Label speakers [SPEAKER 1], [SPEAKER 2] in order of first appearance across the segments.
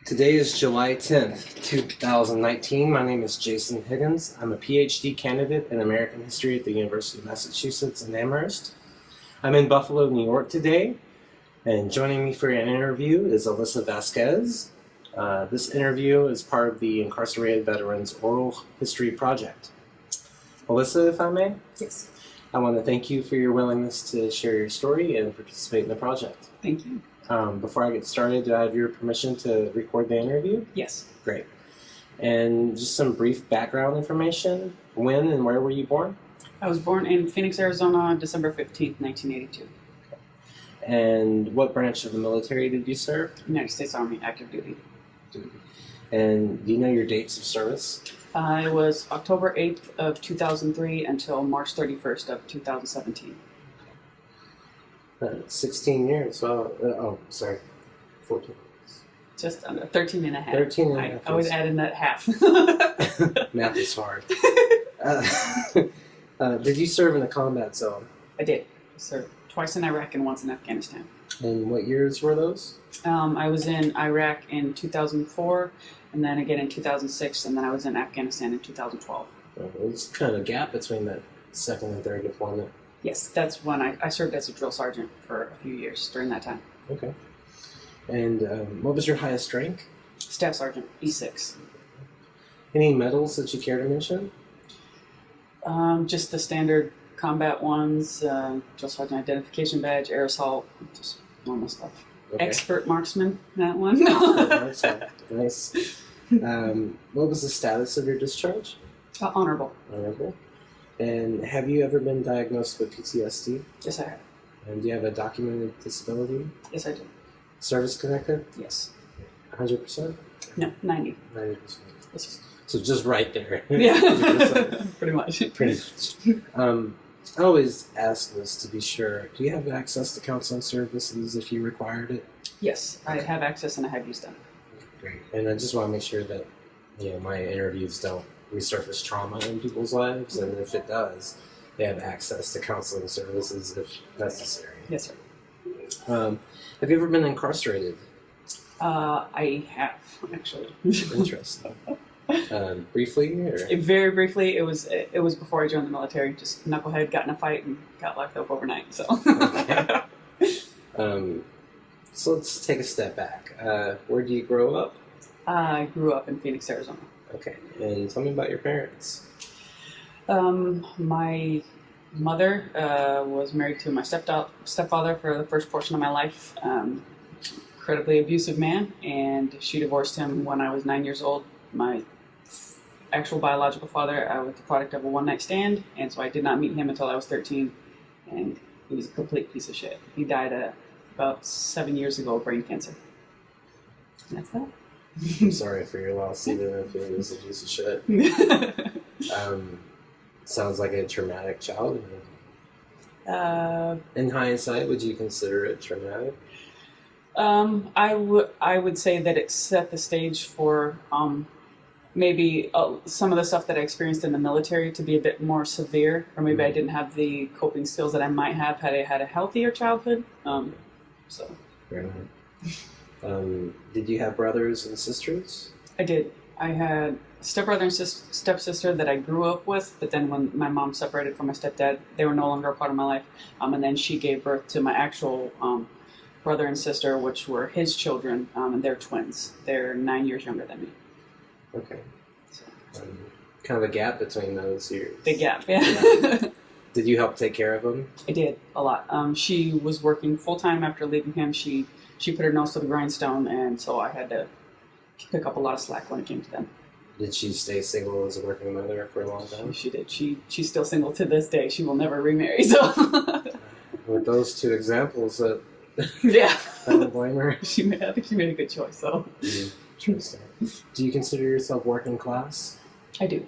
[SPEAKER 1] Today is July 10th, 2019. My name is Jason Higgins. I'm a Ph.D. candidate in American History at the University of Massachusetts in Amherst. I'm in Buffalo, New York today, and joining me for an interview is Alyssa Vasquez. This interview is part of the Incarcerated Veterans Oral History Project. Alyssa, if I may?
[SPEAKER 2] Yes.
[SPEAKER 1] I want to thank you for your willingness to share your story and participate in the project.
[SPEAKER 2] Thank you.
[SPEAKER 1] Before I get started, do I have your permission to record the interview?
[SPEAKER 2] Yes.
[SPEAKER 1] Great. And just some brief background information. When and where were you born?
[SPEAKER 2] I was born in Phoenix, Arizona, December 15th, 1982.
[SPEAKER 1] And what branch of the military did you serve?
[SPEAKER 2] United States Army, active duty.
[SPEAKER 1] And do you know your dates of service?
[SPEAKER 2] It was October 8th of 2003 until March 31st of 2017.
[SPEAKER 1] 16 years. Oh, sorry. 14.
[SPEAKER 2] Just under 13 and a half.
[SPEAKER 1] 13 and a half.
[SPEAKER 2] I always add in that half.
[SPEAKER 1] Math is hard. Did you serve in a combat zone?
[SPEAKER 2] I did. I served twice in Iraq and once in Afghanistan.
[SPEAKER 1] And what years were those?
[SPEAKER 2] I was in Iraq in 2004, and then again in 2006, and then I was in Afghanistan in 2012.
[SPEAKER 1] There's kind of a gap between that second and third deployment.
[SPEAKER 2] Yes, that's when I served as a drill sergeant for a few years during that time.
[SPEAKER 1] Okay. And what was your highest rank?
[SPEAKER 2] Staff Sergeant, E6.
[SPEAKER 1] Any medals that you care to mention?
[SPEAKER 2] Just the standard combat ones, drill sergeant identification badge, air assault, just normal stuff.
[SPEAKER 1] Okay.
[SPEAKER 2] Expert marksman, that one.
[SPEAKER 1] Nice. What was the status of your discharge?
[SPEAKER 2] Honorable.
[SPEAKER 1] Honorable. And have you ever been diagnosed with PTSD?
[SPEAKER 2] Yes, I have.
[SPEAKER 1] And do you have a documented disability?
[SPEAKER 2] Yes, I do.
[SPEAKER 1] Service-connected?
[SPEAKER 2] Yes.
[SPEAKER 1] 100%?
[SPEAKER 2] No, 90.
[SPEAKER 1] 90%.
[SPEAKER 2] Yes.
[SPEAKER 1] So just right there.
[SPEAKER 2] Yeah, pretty much.
[SPEAKER 1] Pretty much. I always ask this to be sure. Do you have access to counseling services if you required it?
[SPEAKER 2] Yes, I have access and I have used them.
[SPEAKER 1] Great. And I just want to make sure that my interviews don't resurface trauma in people's lives, and if it does, they have access to counseling services if necessary.
[SPEAKER 2] Yes, sir.
[SPEAKER 1] Have you ever been incarcerated?
[SPEAKER 2] I have, actually.
[SPEAKER 1] Interesting. Briefly? Or?
[SPEAKER 2] Very briefly, it was before I joined the military. Just knucklehead, got in a fight, and got locked up overnight. So.
[SPEAKER 1] Okay. So let's take a step back. Where do you grow up?
[SPEAKER 2] I grew up in Phoenix, Arizona.
[SPEAKER 1] Okay, and tell me about your parents.
[SPEAKER 2] My mother was married to my stepfather for the first portion of my life. Incredibly abusive man, and she divorced him when I was 9 years old. My actual biological father, I was the product of a one-night stand, and so I did not meet him until I was 13, and he was a complete piece of shit. He died about 7 years ago of brain cancer. And that's that.
[SPEAKER 1] I'm sorry for your loss, even if it was a piece of shit. Sounds like a traumatic childhood. In hindsight, would you consider it traumatic?
[SPEAKER 2] I would say that it set the stage for maybe some of the stuff that I experienced in the military to be a bit more severe, or maybe I didn't have the coping skills that I might have had I had a healthier childhood. So.
[SPEAKER 1] Fair enough. Did you have brothers and sisters?
[SPEAKER 2] I did. I had a stepbrother and stepsister that I grew up with, but then when my mom separated from my stepdad, they were no longer a part of my life. And then she gave birth to my actual brother and sister, which were his children, and they're twins. They're 9 years younger than me.
[SPEAKER 1] Okay. Kind of a gap between those years.
[SPEAKER 2] Big gap, yeah.
[SPEAKER 1] Did you help take care of them?
[SPEAKER 2] I did, a lot. She was working full-time after leaving him. She put her nose to the grindstone, and so I had to pick up a lot of slack when it came to them.
[SPEAKER 1] Did she stay single as a working mother for a long time?
[SPEAKER 2] She did. She's still single to this day. She will never remarry, so...
[SPEAKER 1] With those two examples,
[SPEAKER 2] yeah.
[SPEAKER 1] I don't blame her.
[SPEAKER 2] I think she made a good choice, so...
[SPEAKER 1] Interesting. Do you consider yourself working class?
[SPEAKER 2] I do.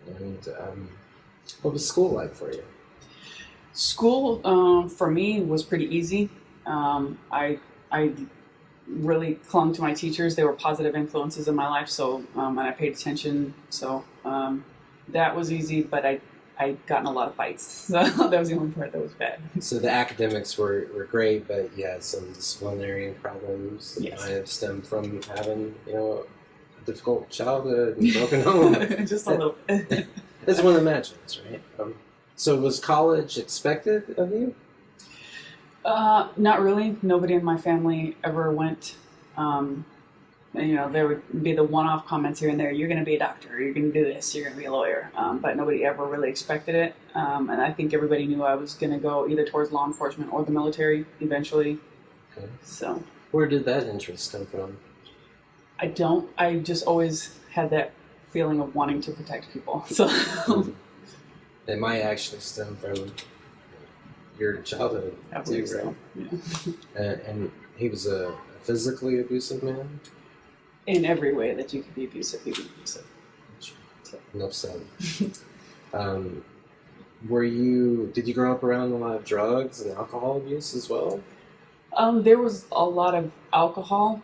[SPEAKER 1] And what was school like for you?
[SPEAKER 2] School, for me, was pretty easy. I really clung to my teachers. They were positive influences in my life, so and I paid attention. So that was easy, but I I'd gotten a lot of fights. So that was the only part that was bad.
[SPEAKER 1] So the academics were great, but you had some disciplinary problems that
[SPEAKER 2] Yes.
[SPEAKER 1] might have stemmed from having, a difficult childhood and broken home.
[SPEAKER 2] Just a little bit.
[SPEAKER 1] That's one imagines, right? So was college expected of you?
[SPEAKER 2] Not really. Nobody in my family ever went. There would be the one-off comments here and there. You're going to be a doctor. You're going to do this. You're going to be a lawyer. But nobody ever really expected it. And I think everybody knew I was going to go either towards law enforcement or the military eventually.
[SPEAKER 1] Okay.
[SPEAKER 2] So
[SPEAKER 1] Where did that interest come from?
[SPEAKER 2] I just always had that feeling of wanting to protect people. So
[SPEAKER 1] It might actually stem from your childhood.
[SPEAKER 2] I believe
[SPEAKER 1] too,
[SPEAKER 2] so.
[SPEAKER 1] right?
[SPEAKER 2] Yeah.
[SPEAKER 1] And he was a physically abusive man?
[SPEAKER 2] In every way that you could be abusive, he was abusive. So.
[SPEAKER 1] Enough said. Did you grow up around a lot of drugs and alcohol abuse as well?
[SPEAKER 2] There was a lot of alcohol,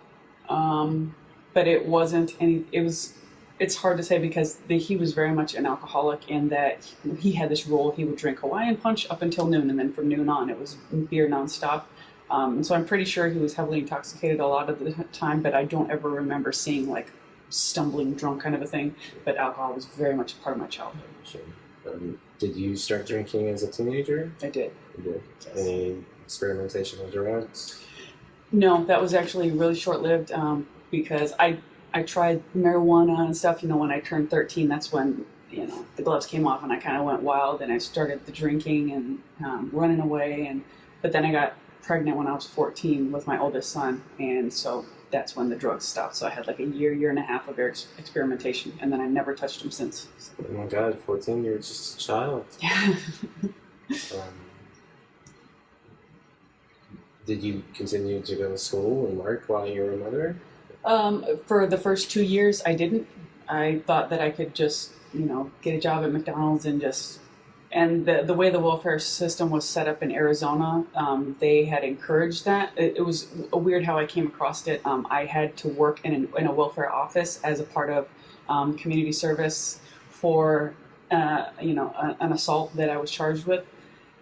[SPEAKER 2] but it wasn't any. It's hard to say because he was very much an alcoholic in that he had this rule. He would drink Hawaiian Punch up until noon, and then from noon on, it was beer nonstop. And so I'm pretty sure he was heavily intoxicated a lot of the time, but I don't ever remember seeing like stumbling drunk kind of a thing. But alcohol was very much a part of my childhood.
[SPEAKER 1] Sure. Did you start drinking as a teenager?
[SPEAKER 2] I did.
[SPEAKER 1] You did.
[SPEAKER 2] Yes.
[SPEAKER 1] Any experimentation with drugs?
[SPEAKER 2] No, that was actually really short-lived because I tried marijuana and stuff. When I turned 13, that's when the gloves came off and I kind of went wild and I started the drinking and running away. But then I got pregnant when I was 14 with my oldest son, and so that's when the drugs stopped. So I had like a year and a half of experimentation, and then I never touched them since.
[SPEAKER 1] Oh my God, 14, you were just a child.
[SPEAKER 2] Yeah.
[SPEAKER 1] Did you continue to go to school and work while you were a mother?
[SPEAKER 2] For the first 2 years, I didn't. I thought that I could just, get a job at McDonald's and the way the welfare system was set up in Arizona, they had encouraged that. It was weird how I came across it. I had to work in a welfare office as a part of community service for, an assault that I was charged with.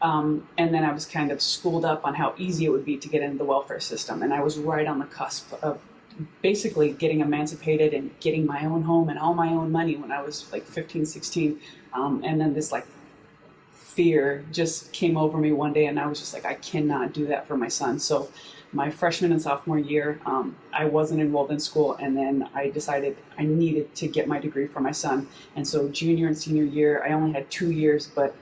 [SPEAKER 2] And then I was kind of schooled up on how easy it would be to get into the welfare system. And I was right on the cusp of basically getting emancipated and getting my own home and all my own money when I was like 15, 16. And then this like fear just came over me one day and I was just like, I cannot do that for my son. So my freshman and sophomore year, I wasn't enrolled in school, and then I decided I needed to get my degree for my son. And so junior and senior year, I only had 2 years, but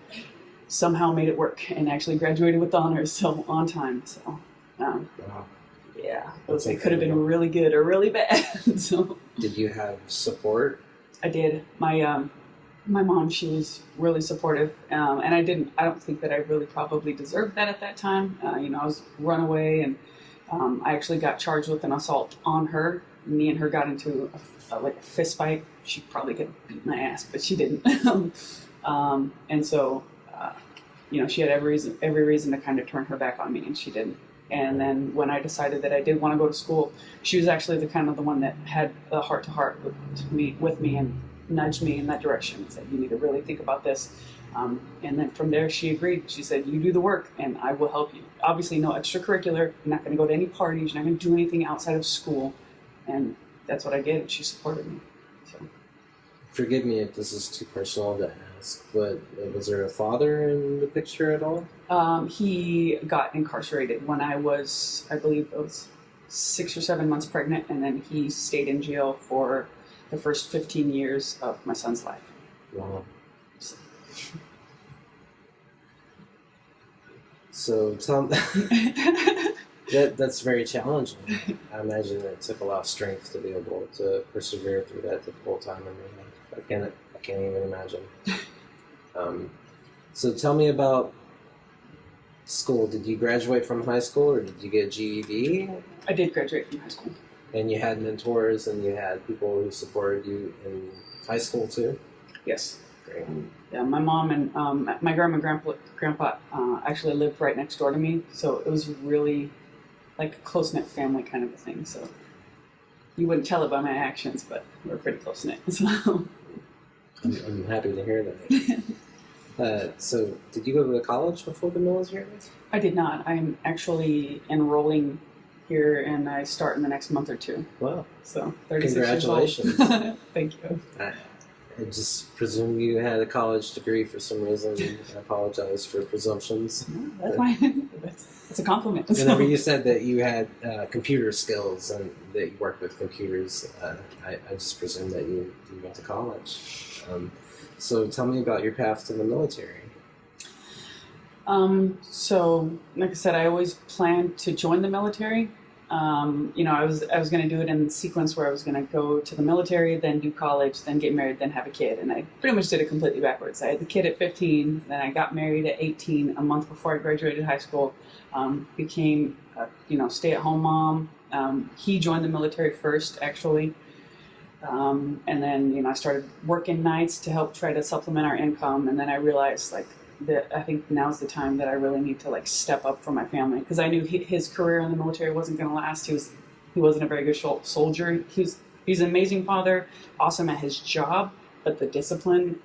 [SPEAKER 2] somehow made it work and actually graduated with honors, so on time. So
[SPEAKER 1] Wow.
[SPEAKER 2] yeah,
[SPEAKER 1] That's
[SPEAKER 2] it could have been really good or really bad. So
[SPEAKER 1] Did you have support?
[SPEAKER 2] I did. My mom, she was really supportive, and I don't think that I really probably deserved that at that time. I was runaway, and I actually got charged with an assault on her. Me and her got into a fist fight. She probably could have beat my ass, but she didn't. And so, she had every reason to kind of turn her back on me, and she didn't. And then when I decided that I did want to go to school, she was actually the one that had the heart-to-heart with me and nudged me in that direction and said, you need to really think about this. And then from there, she agreed. She said, you do the work and I will help you. Obviously, no extracurricular. You're not going to go to any parties. You're not going to do anything outside of school. And that's what I did. And she supported me. So.
[SPEAKER 1] Forgive me if this is too personal to ask, but was there a father in the picture at all?
[SPEAKER 2] He got incarcerated when I was, I believe it was 6 or 7 months pregnant. And then he stayed in jail for the first 15 years of my son's life.
[SPEAKER 1] Wow. So tell me, that's very challenging. I imagine it took a lot of strength to be able to persevere through that difficult time in your life. I can't even imagine. So tell me about school. Did you graduate from high school or did you get a GED?
[SPEAKER 2] I did graduate from high school.
[SPEAKER 1] And you had mentors and you had people who supported you in high school too?
[SPEAKER 2] Yes.
[SPEAKER 1] Great.
[SPEAKER 2] Yeah, my mom and my grandma and grandpa actually lived right next door to me, so it was really like a close-knit family kind of a thing. So you wouldn't tell it by my actions, but we're pretty close-knit. So
[SPEAKER 1] I'm happy to hear that. So, did you go to college before the military?
[SPEAKER 2] I did not. I'm actually enrolling here, and I start in the next month or two.
[SPEAKER 1] Wow.
[SPEAKER 2] So 36
[SPEAKER 1] Congratulations.
[SPEAKER 2] years old. Thank you.
[SPEAKER 1] I just presume you had a college degree for some reason. I apologize for presumptions.
[SPEAKER 2] No, that's fine. That's a compliment.
[SPEAKER 1] Whenever you said that you had computer skills and that you worked with computers, I just presumed that you went to college. So tell me about your path to the military.
[SPEAKER 2] So, like I said, I always planned to join the military. I was going to do it in sequence where I was going to go to the military, then do college, then get married, then have a kid. And I pretty much did it completely backwards. I had the kid at 15, then I got married at 18, a month before I graduated high school. Became a stay-at-home mom. He joined the military first, actually. And then, I started working nights to help try to supplement our income. And then I realized, that I think now's the time that I really need to step up for my family, because I knew his career in the military wasn't going to last. He wasn't a very good soldier. He's an amazing father, awesome at his job, but the discipline,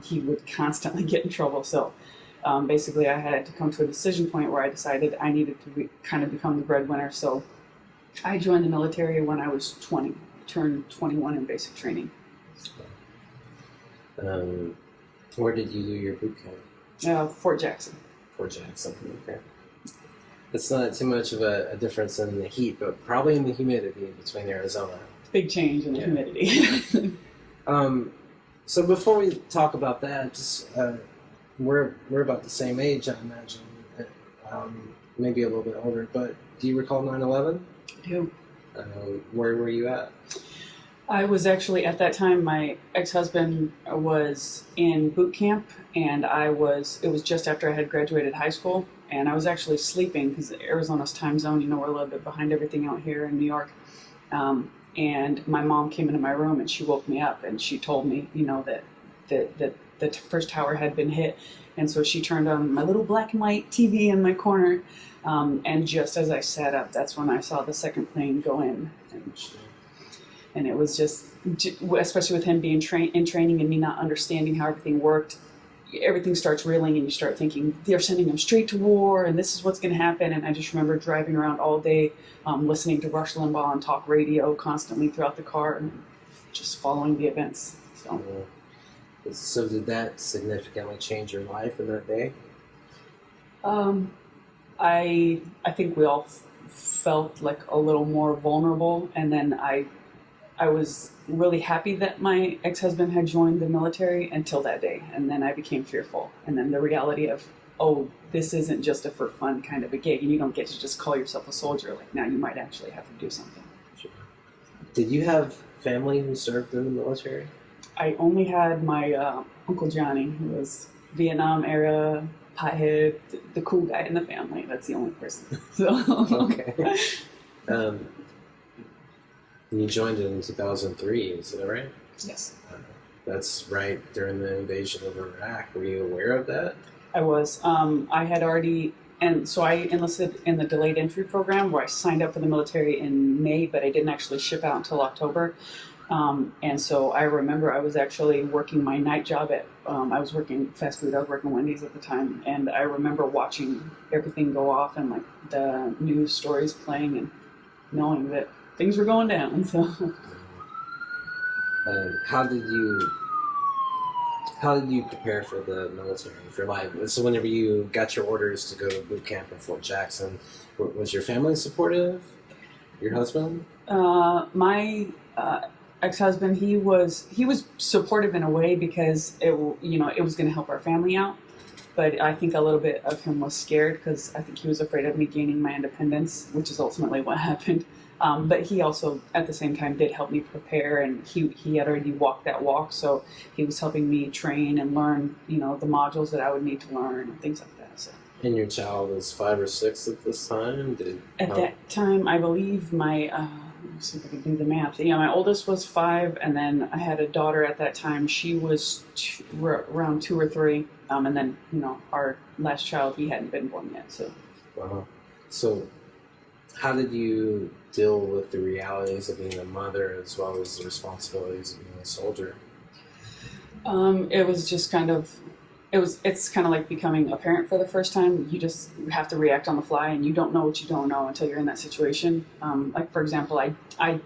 [SPEAKER 2] he would constantly get in trouble. So basically, I had to come to a decision point where I decided I needed to kind of become the breadwinner. So I joined the military when I was 20, turned 21 in basic training.
[SPEAKER 1] Where did you do your boot camp?
[SPEAKER 2] Fort Jackson.
[SPEAKER 1] Fort Jackson, okay. It's not too much of a difference in the heat, but probably in the humidity between Arizona.
[SPEAKER 2] Big change in the humidity.
[SPEAKER 1] So before we talk about that, just we're about the same age, I imagine. Maybe a little bit older, but do you recall 9/11?
[SPEAKER 2] I do.
[SPEAKER 1] Where were you at?
[SPEAKER 2] I was actually, at that time, my ex-husband was in boot camp, and it was just after I had graduated high school, and I was actually sleeping, because Arizona's time zone, we're a little bit behind everything out here in New York. And my mom came into my room, and she woke me up, and she told me, that the first tower had been hit. And so she turned on my little black and white TV in my corner, and just as I sat up, that's when I saw the second plane go in. And it was just, especially with him being in training and me not understanding how everything worked, everything starts reeling and you start thinking, they're sending him straight to war and this is what's going to happen. And I just remember driving around all day, listening to Rush Limbaugh on talk radio constantly throughout the car and just following the events.
[SPEAKER 1] So did that significantly change your life in that day?
[SPEAKER 2] I think we all felt like a little more vulnerable, and then I was really happy that my ex-husband had joined the military until that day, and then I became fearful. And then the reality of, this isn't just a for fun kind of a gig, and you don't get to just call yourself a soldier. Now you might actually have to do something.
[SPEAKER 1] Sure. Did you have family who served in the military?
[SPEAKER 2] I only had my Uncle Johnny, who was Vietnam era pothead, the cool guy in the family. That's the only person.
[SPEAKER 1] Okay. You joined it in 2003, is that right?
[SPEAKER 2] Yes.
[SPEAKER 1] That's right during the invasion of Iraq. Were you aware of that?
[SPEAKER 2] I was. I had already, and so I enlisted in the delayed entry program where I signed up for the military in May, but I didn't actually ship out until October. And so I remember I was actually working my night job I was working fast food, I was working Wendy's at the time, and I remember watching everything go off and the news stories playing and knowing that things were going down. So,
[SPEAKER 1] how did you prepare for the military, for life? So whenever you got your orders to go to boot camp in Fort Jackson, was your family supportive? Your husband?
[SPEAKER 2] My ex-husband, he was supportive in a way because it was going to help our family out. But I think a little bit of him was scared because I think he was afraid of me gaining my independence, which is ultimately what happened. But he also, at the same time, did help me prepare, and he had already walked that walk, so he was helping me train and learn, the modules that I would need to learn and things like that. So.
[SPEAKER 1] And your child was 5 or 6 at this time?
[SPEAKER 2] At that time, I believe my, let's see if I can do the math. Yeah, my oldest was 5, and then I had a daughter at that time. She was around 2 or 3, and then, our last child, he hadn't been born yet. So.
[SPEAKER 1] Wow. So how did you deal with the realities of being a mother as well as the responsibilities of being a soldier?
[SPEAKER 2] It was just kind of it's kind of like becoming a parent for the first time. You just have to react on the fly, and you don't know what you don't know until you're in that situation. Like for example, I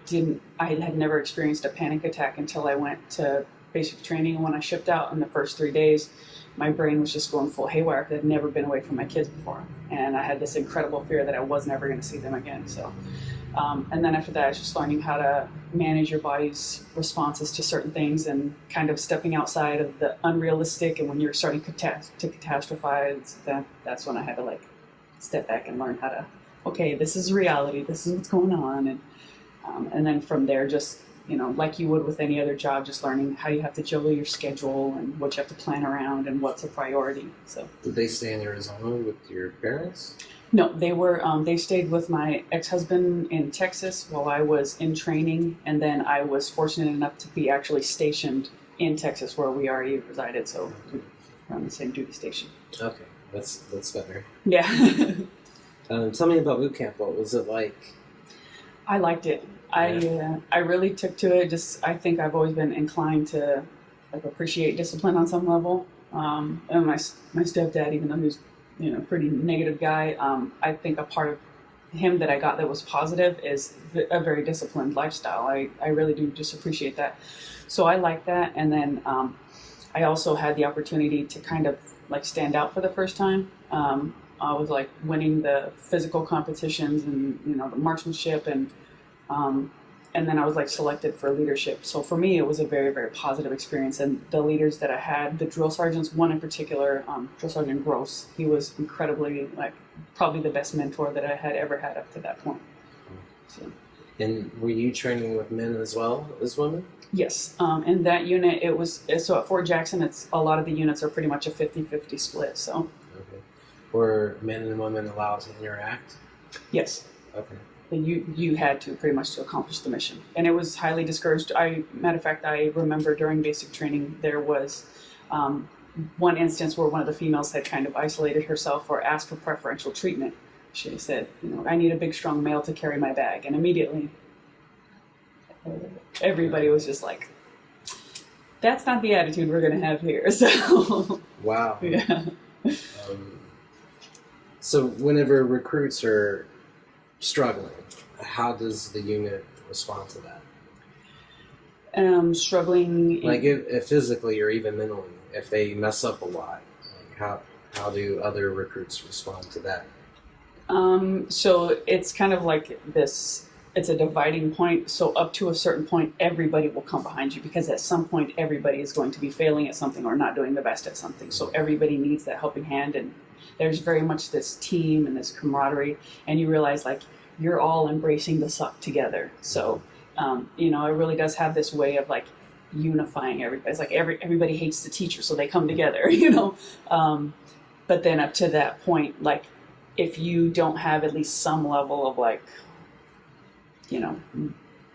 [SPEAKER 2] had never experienced a panic attack until I went to basic training. And when I shipped out in the first 3 days, my brain was just going full haywire because I'd never been away from my kids before, and I had this incredible fear that I was never going to see them again. So. And then after that, it's just learning how to manage your body's responses to certain things and kind of stepping outside of the unrealistic. And when you're starting to catastrophize, that's when I had to like step back and learn how to, okay, this is reality. This is what's going on. And then from there, just, you know, like you would with any other job, just learning how you have to juggle your schedule and what you have to plan around and what's a priority. So.
[SPEAKER 1] Did they stay in Arizona with your parents?
[SPEAKER 2] No, they were. They stayed with my ex-husband in Texas while I was in training, and then I was fortunate enough to be actually stationed in Texas where we already resided, so we're on the same duty station.
[SPEAKER 1] Okay, that's better.
[SPEAKER 2] Yeah.
[SPEAKER 1] Tell me about boot camp. What was it like?
[SPEAKER 2] I liked it.
[SPEAKER 1] Yeah.
[SPEAKER 2] I really took to it. Just I think I've always been inclined to like appreciate discipline on some level. And my stepdad, even though he was pretty negative guy. I think a part of him that I got that was positive is a very disciplined lifestyle. I really do just appreciate that. So I like that. And then I also had the opportunity to kind of like stand out for the first time. I was like winning the physical competitions and, the marksmanship and then I was like selected for leadership. So for me, it was a very, very positive experience. And the leaders that I had, the drill sergeants, one in particular, Drill Sergeant Gross, he was incredibly, like, probably the best mentor that I had ever had up to that point. So.
[SPEAKER 1] And were you training with men as well as women?
[SPEAKER 2] Yes. In that unit, so at Fort Jackson, a lot of the units are pretty much a 50-50 split. So.
[SPEAKER 1] Okay. Were men and women allowed to interact?
[SPEAKER 2] Yes.
[SPEAKER 1] Okay.
[SPEAKER 2] You had to pretty much to accomplish the mission, and it was highly discouraged. Matter of fact, I remember during basic training there was one instance where one of the females had kind of isolated herself or asked for preferential treatment. She said, I need a big, strong male to carry my bag, and immediately everybody was just like, "That's not the attitude we're going to have here." So,
[SPEAKER 1] wow.
[SPEAKER 2] Yeah.
[SPEAKER 1] So whenever recruits are struggling, how does the unit respond to that?
[SPEAKER 2] Struggling,
[SPEAKER 1] like if physically or even mentally, if they mess up a lot, like how do other recruits respond to that?
[SPEAKER 2] So it's kind of like this. It's a dividing point. So up to a certain point, everybody will come behind you because at some point, everybody is going to be failing at something or not doing the best at something. So everybody needs that helping hand, and there's very much this team and this camaraderie, and you realize like you're all embracing the suck together. So, it really does have this way of like unifying everybody. It's like everybody hates the teacher, so they come together, But then up to that point, like if you don't have at least some level of like,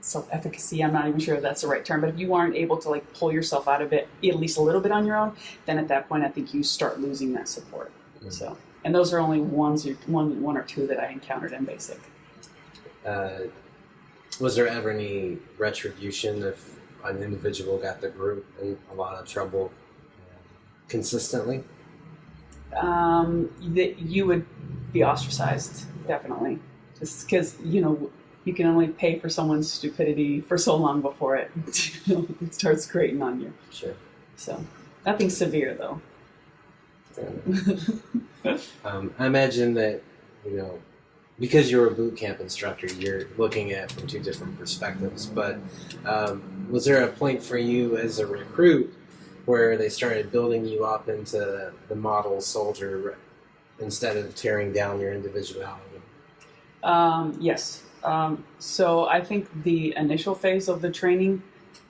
[SPEAKER 2] self-efficacy, I'm not even sure if that's the right term, but if you aren't able to like pull yourself out of it at least a little bit on your own, then at that point I think you start losing that support. Mm-hmm. So, and those are only one or two that I encountered in basic.
[SPEAKER 1] Was there ever any retribution if an individual got the group in a lot of trouble consistently?
[SPEAKER 2] That you would be ostracized, definitely, just because you can only pay for someone's stupidity for so long before it it starts grating on you.
[SPEAKER 1] Sure.
[SPEAKER 2] So nothing severe though.
[SPEAKER 1] I imagine that because you're a boot camp instructor, you're looking at it from two different perspectives. But was there a point for you as a recruit where they started building you up into the model soldier instead of tearing down your individuality?
[SPEAKER 2] Yes. So I think the initial phase of the training,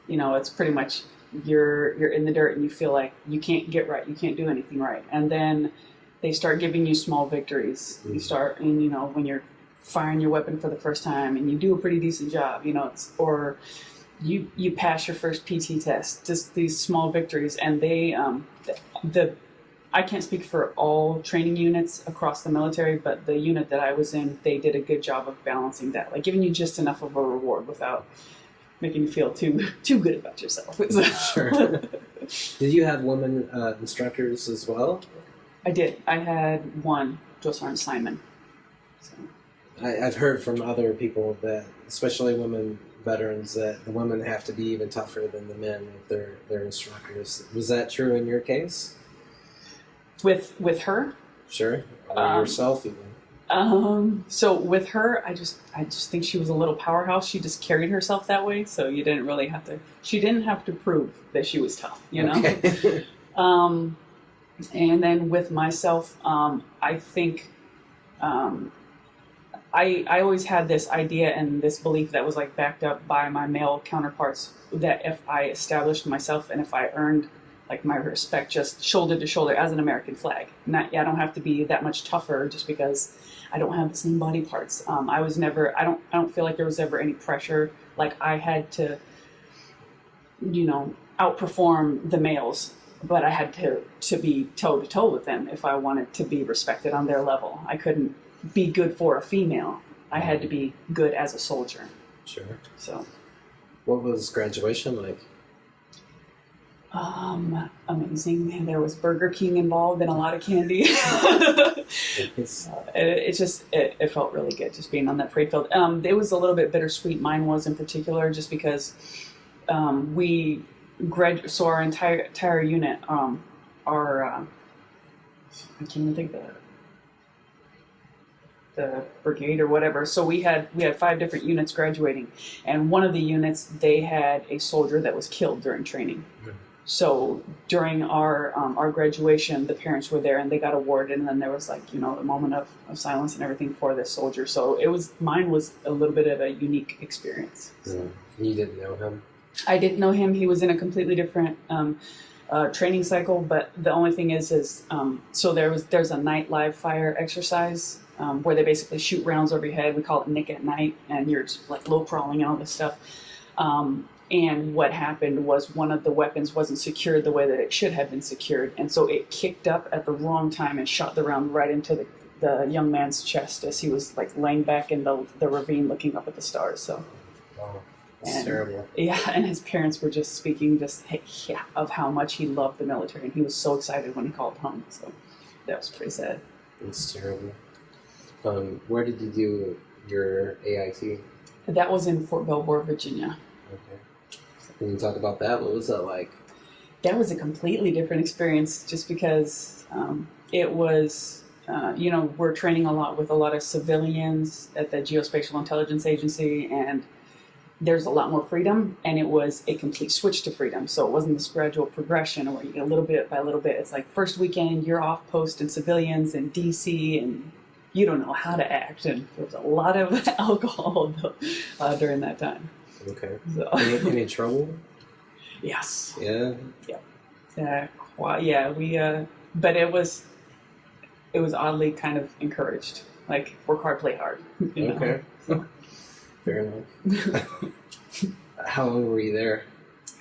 [SPEAKER 2] it's pretty much you're in the dirt and you feel like you can't get right, you can't do anything right, and then they start giving you small victories. You start, and when you're firing your weapon for the first time and you do a pretty decent job, or you pass your first PT test. Just these small victories, and they I can't speak for all training units across the military, but the unit that I was in, they did a good job of balancing that, like giving you just enough of a reward without making you feel too good about yourself.
[SPEAKER 1] Sure. Did you have women instructors as well?
[SPEAKER 2] I did. I had one, Drill Sergeant Simon. So.
[SPEAKER 1] I've heard from other people that, especially women veterans, that the women have to be even tougher than the men if they're instructors. Was that true in your case?
[SPEAKER 2] With her?
[SPEAKER 1] Sure. Or yourself even.
[SPEAKER 2] So with her, I just think she was a little powerhouse. She just carried herself that way, so you didn't really have to. She didn't have to prove that she was tough, you know.
[SPEAKER 1] Okay.
[SPEAKER 2] And then with myself, I think I always had this idea and this belief that was like backed up by my male counterparts that if I established myself and if I earned like my respect just shoulder to shoulder as an American flag, I don't have to be that much tougher just because I don't have the same body parts. I was never. I don't feel like there was ever any pressure. Like I had to, outperform the males, but I had to be toe to toe with them if I wanted to be respected on their level. I couldn't be good for a female. I had to be good as a soldier.
[SPEAKER 1] Sure.
[SPEAKER 2] So,
[SPEAKER 1] what was graduation like?
[SPEAKER 2] Amazing. There was Burger King involved and a lot of candy. It felt really good just being on that parade field. It was a little bit bittersweet. Mine was in particular just because so our entire unit, I can't even think the brigade or whatever. So we had 5 different units graduating, and one of the units, they had a soldier that was killed during training. Mm-hmm. So during our graduation, the parents were there and they got awarded, and then there was a moment of silence and everything for this soldier. So mine was a little bit of a unique experience. So.
[SPEAKER 1] You didn't know him?
[SPEAKER 2] I didn't know him. He was in a completely different training cycle, but the only thing is so there's a night live fire exercise where they basically shoot rounds over your head. We call it Nick at Night, and you're just like low crawling and all this stuff. And what happened was one of the weapons wasn't secured the way that it should have been secured, and so it kicked up at the wrong time and shot the round right into the young man's chest as he was like laying back in the ravine looking up at the stars. So.
[SPEAKER 1] Wow. That's terrible.
[SPEAKER 2] Yeah, and his parents were just speaking of how much he loved the military, and he was so excited when he called home. So that was pretty sad.
[SPEAKER 1] It's terrible. Where did you do your AIT?
[SPEAKER 2] That was in Fort Belvoir, Virginia.
[SPEAKER 1] Okay. Can you talk about that? What was that like?
[SPEAKER 2] That was a completely different experience just because it was, we're training a lot with a lot of civilians at the Geospatial Intelligence Agency, and there's a lot more freedom, and it was a complete switch to freedom. So it wasn't this gradual progression where you get a little bit by little bit. It's like first weekend, you're off post in civilians in DC, and you don't know how to act. And there was a lot of alcohol during that time.
[SPEAKER 1] Okay.
[SPEAKER 2] So.
[SPEAKER 1] Any trouble?
[SPEAKER 2] Yes.
[SPEAKER 1] Yeah?
[SPEAKER 2] Yeah. Yeah, but it was oddly kind of encouraged. Like, work hard, play hard.
[SPEAKER 1] Okay.
[SPEAKER 2] So.
[SPEAKER 1] Fair enough. How long were you there?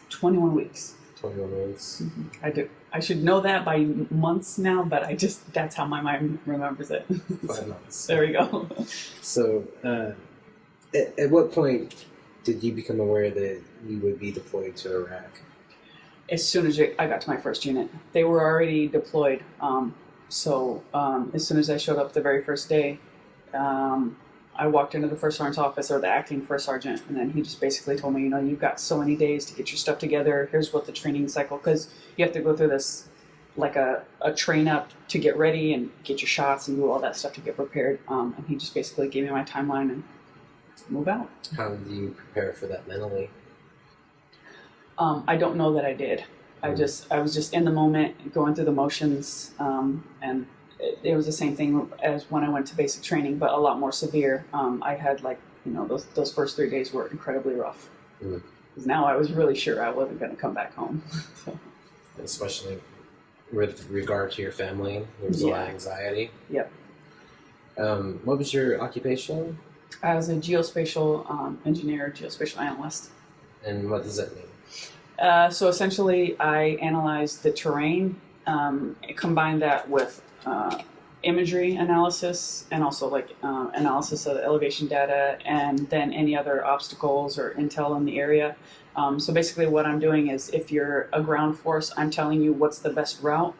[SPEAKER 2] 21 weeks.
[SPEAKER 1] 21 weeks.
[SPEAKER 2] Mm-hmm. I should know that by months now, but that's how my mind remembers it.
[SPEAKER 1] 5 months.
[SPEAKER 2] There we go.
[SPEAKER 1] So, at what point did you become aware that you would be deployed to Iraq?
[SPEAKER 2] As soon as I got to my first unit. They were already deployed. So as soon as I showed up the very first day, I walked into the first sergeant's office, or the acting first sergeant, and then he just basically told me, you've got so many days to get your stuff together. Here's what the training cycle, because you have to go through this, like a train up to get ready and get your shots and do all that stuff to get prepared. And he just basically gave me my timeline and move out.
[SPEAKER 1] How did you prepare for that mentally?
[SPEAKER 2] I don't know that I did. I was just in the moment, going through the motions, and it was the same thing as when I went to basic training, but a lot more severe. I had those first 3 days were incredibly rough. Mm. Now I was really sure I wasn't going to come back home. So.
[SPEAKER 1] Especially with regard to your family, there was a lot of anxiety.
[SPEAKER 2] Yep.
[SPEAKER 1] What was your occupation?
[SPEAKER 2] I was a geospatial engineer, geospatial analyst.
[SPEAKER 1] And what does that mean?
[SPEAKER 2] So essentially, I analyzed the terrain, combined that with imagery analysis, and also like analysis of the elevation data, and then any other obstacles or intel in the area. So basically what I'm doing is, if you're a ground force, I'm telling you what's the best route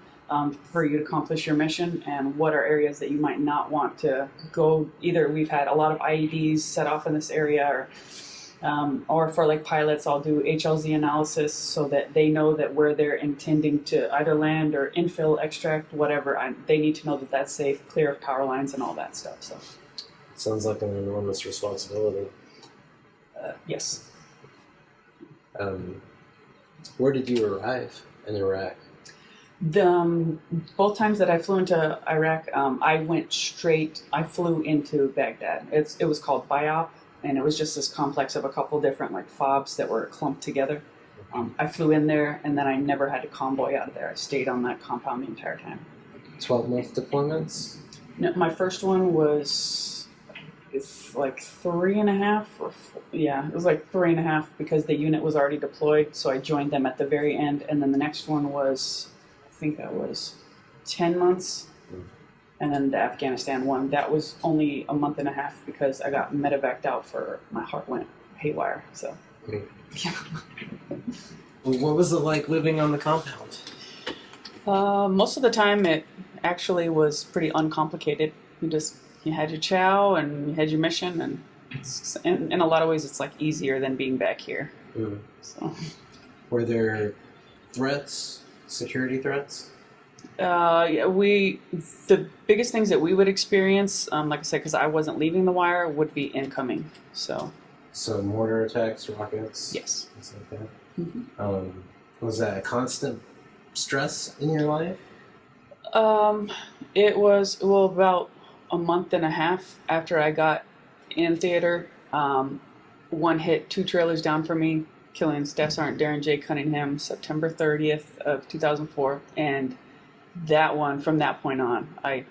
[SPEAKER 2] for you to accomplish your mission, and what are areas that you might not want to go. Either we've had a lot of IEDs set off in this area, or for like pilots, I'll do HLZ analysis so that they know that where they're intending to either land or infill, extract, whatever, they need to know that that's safe, clear of power lines and all that stuff. So,
[SPEAKER 1] Sounds like an enormous responsibility.
[SPEAKER 2] yes.
[SPEAKER 1] Where did you arrive in Iraq?
[SPEAKER 2] Both times that I flew into Iraq, I flew into Baghdad. It was called BIOP, and it was just this complex of a couple different like FOBs that were clumped together. I flew in there, and then I never had to convoy out of there. I stayed on that compound the entire time.
[SPEAKER 1] 12-month deployments?
[SPEAKER 2] No, my first one was like 3.5 or it was like 3.5 because the unit was already deployed, so I joined them at the very end, and then the next one was, I think that was 10 months. And then the Afghanistan one, that was only 1.5 months because I got medevaced out for my heart went haywire. So, yeah.
[SPEAKER 1] Well, what was it like living on the compound?
[SPEAKER 2] Most of the time, it actually was pretty uncomplicated. You had your chow and you had your mission, and in a lot of ways, it's like easier than being back here. So,
[SPEAKER 1] were there threats, security threats?
[SPEAKER 2] The biggest things that we would experience, like I said, because I wasn't leaving the wire, would be incoming. So
[SPEAKER 1] mortar attacks, rockets?
[SPEAKER 2] Yes.
[SPEAKER 1] Things like that. Was that a constant stress in your life?
[SPEAKER 2] It was, about 1.5 months after I got in theater. One hit 2 trailers down for me, killing Staff Sergeant Darren J. Cunningham, September 30th of 2004, and that one, from that point on, I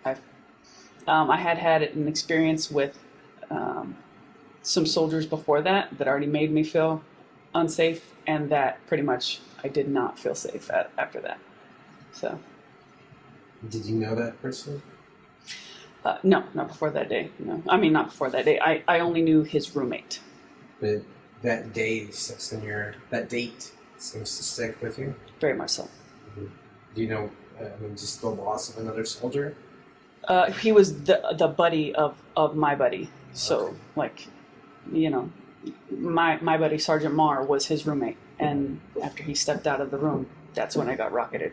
[SPEAKER 2] had an experience with some soldiers before that already made me feel unsafe, and that pretty much I did not feel safe after that. So.
[SPEAKER 1] Did you know that person?
[SPEAKER 2] No, not before that day. No, I mean not before that day. I only knew his roommate.
[SPEAKER 1] But that date seems to stick with you.
[SPEAKER 2] Very much so.
[SPEAKER 1] Mm-hmm. Do you know, just the loss of another soldier?
[SPEAKER 2] He was the buddy of my buddy. So, okay. My buddy Sergeant Marr was his roommate, and after he stepped out of the room, that's when I got rocketed.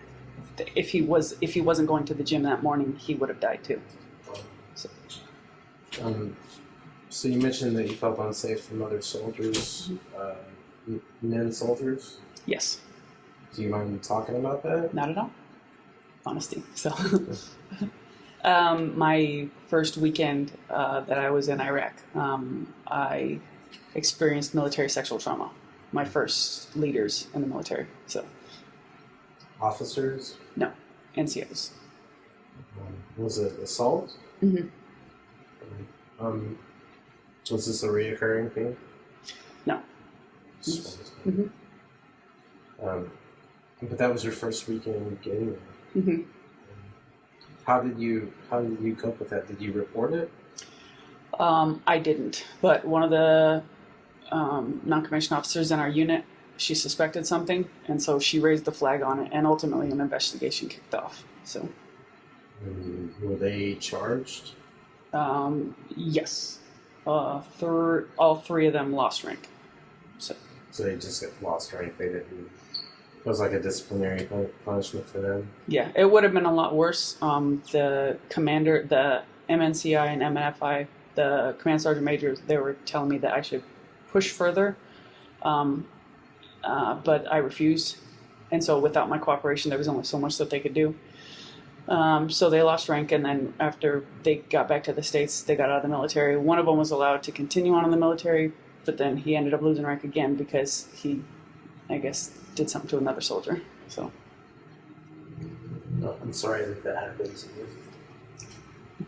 [SPEAKER 2] If he wasn't going to the gym that morning, he would have died too.
[SPEAKER 1] So you mentioned that you felt unsafe from other soldiers, men soldiers?
[SPEAKER 2] Yes.
[SPEAKER 1] Do you mind talking about that?
[SPEAKER 2] Not at all. Honesty. So, my first weekend that I was in Iraq, I experienced military sexual trauma. My first leaders in the military. So.
[SPEAKER 1] Officers?
[SPEAKER 2] No, NCOs.
[SPEAKER 1] Was it assault?
[SPEAKER 2] Mm-hmm.
[SPEAKER 1] Was this a reoccurring thing?
[SPEAKER 2] No. Mm-hmm.
[SPEAKER 1] But that was your first weekend getting there.
[SPEAKER 2] Mm-hmm.
[SPEAKER 1] How did you cope with that? Did you report it?
[SPEAKER 2] I didn't, but one of the non-commissioned officers in our unit, she suspected something, and so she raised the flag on it, and ultimately an investigation kicked off. So.
[SPEAKER 1] Were they charged?
[SPEAKER 2] Yes. All 3 of them lost rank. So
[SPEAKER 1] they just got lost rank. They didn't. It was like a disciplinary punishment for them.
[SPEAKER 2] Yeah, it would have been a lot worse. The commander, the MNCI and MNFI, the command sergeant majors, they were telling me that I should push further, but I refused. And so without my cooperation, there was only so much that they could do. So they lost rank, and then after they got back to the States, they got out of the military. One of them was allowed to continue on in the military, but then he ended up losing rank again because he, I guess, did something to another soldier. So.
[SPEAKER 1] I'm sorry that happened to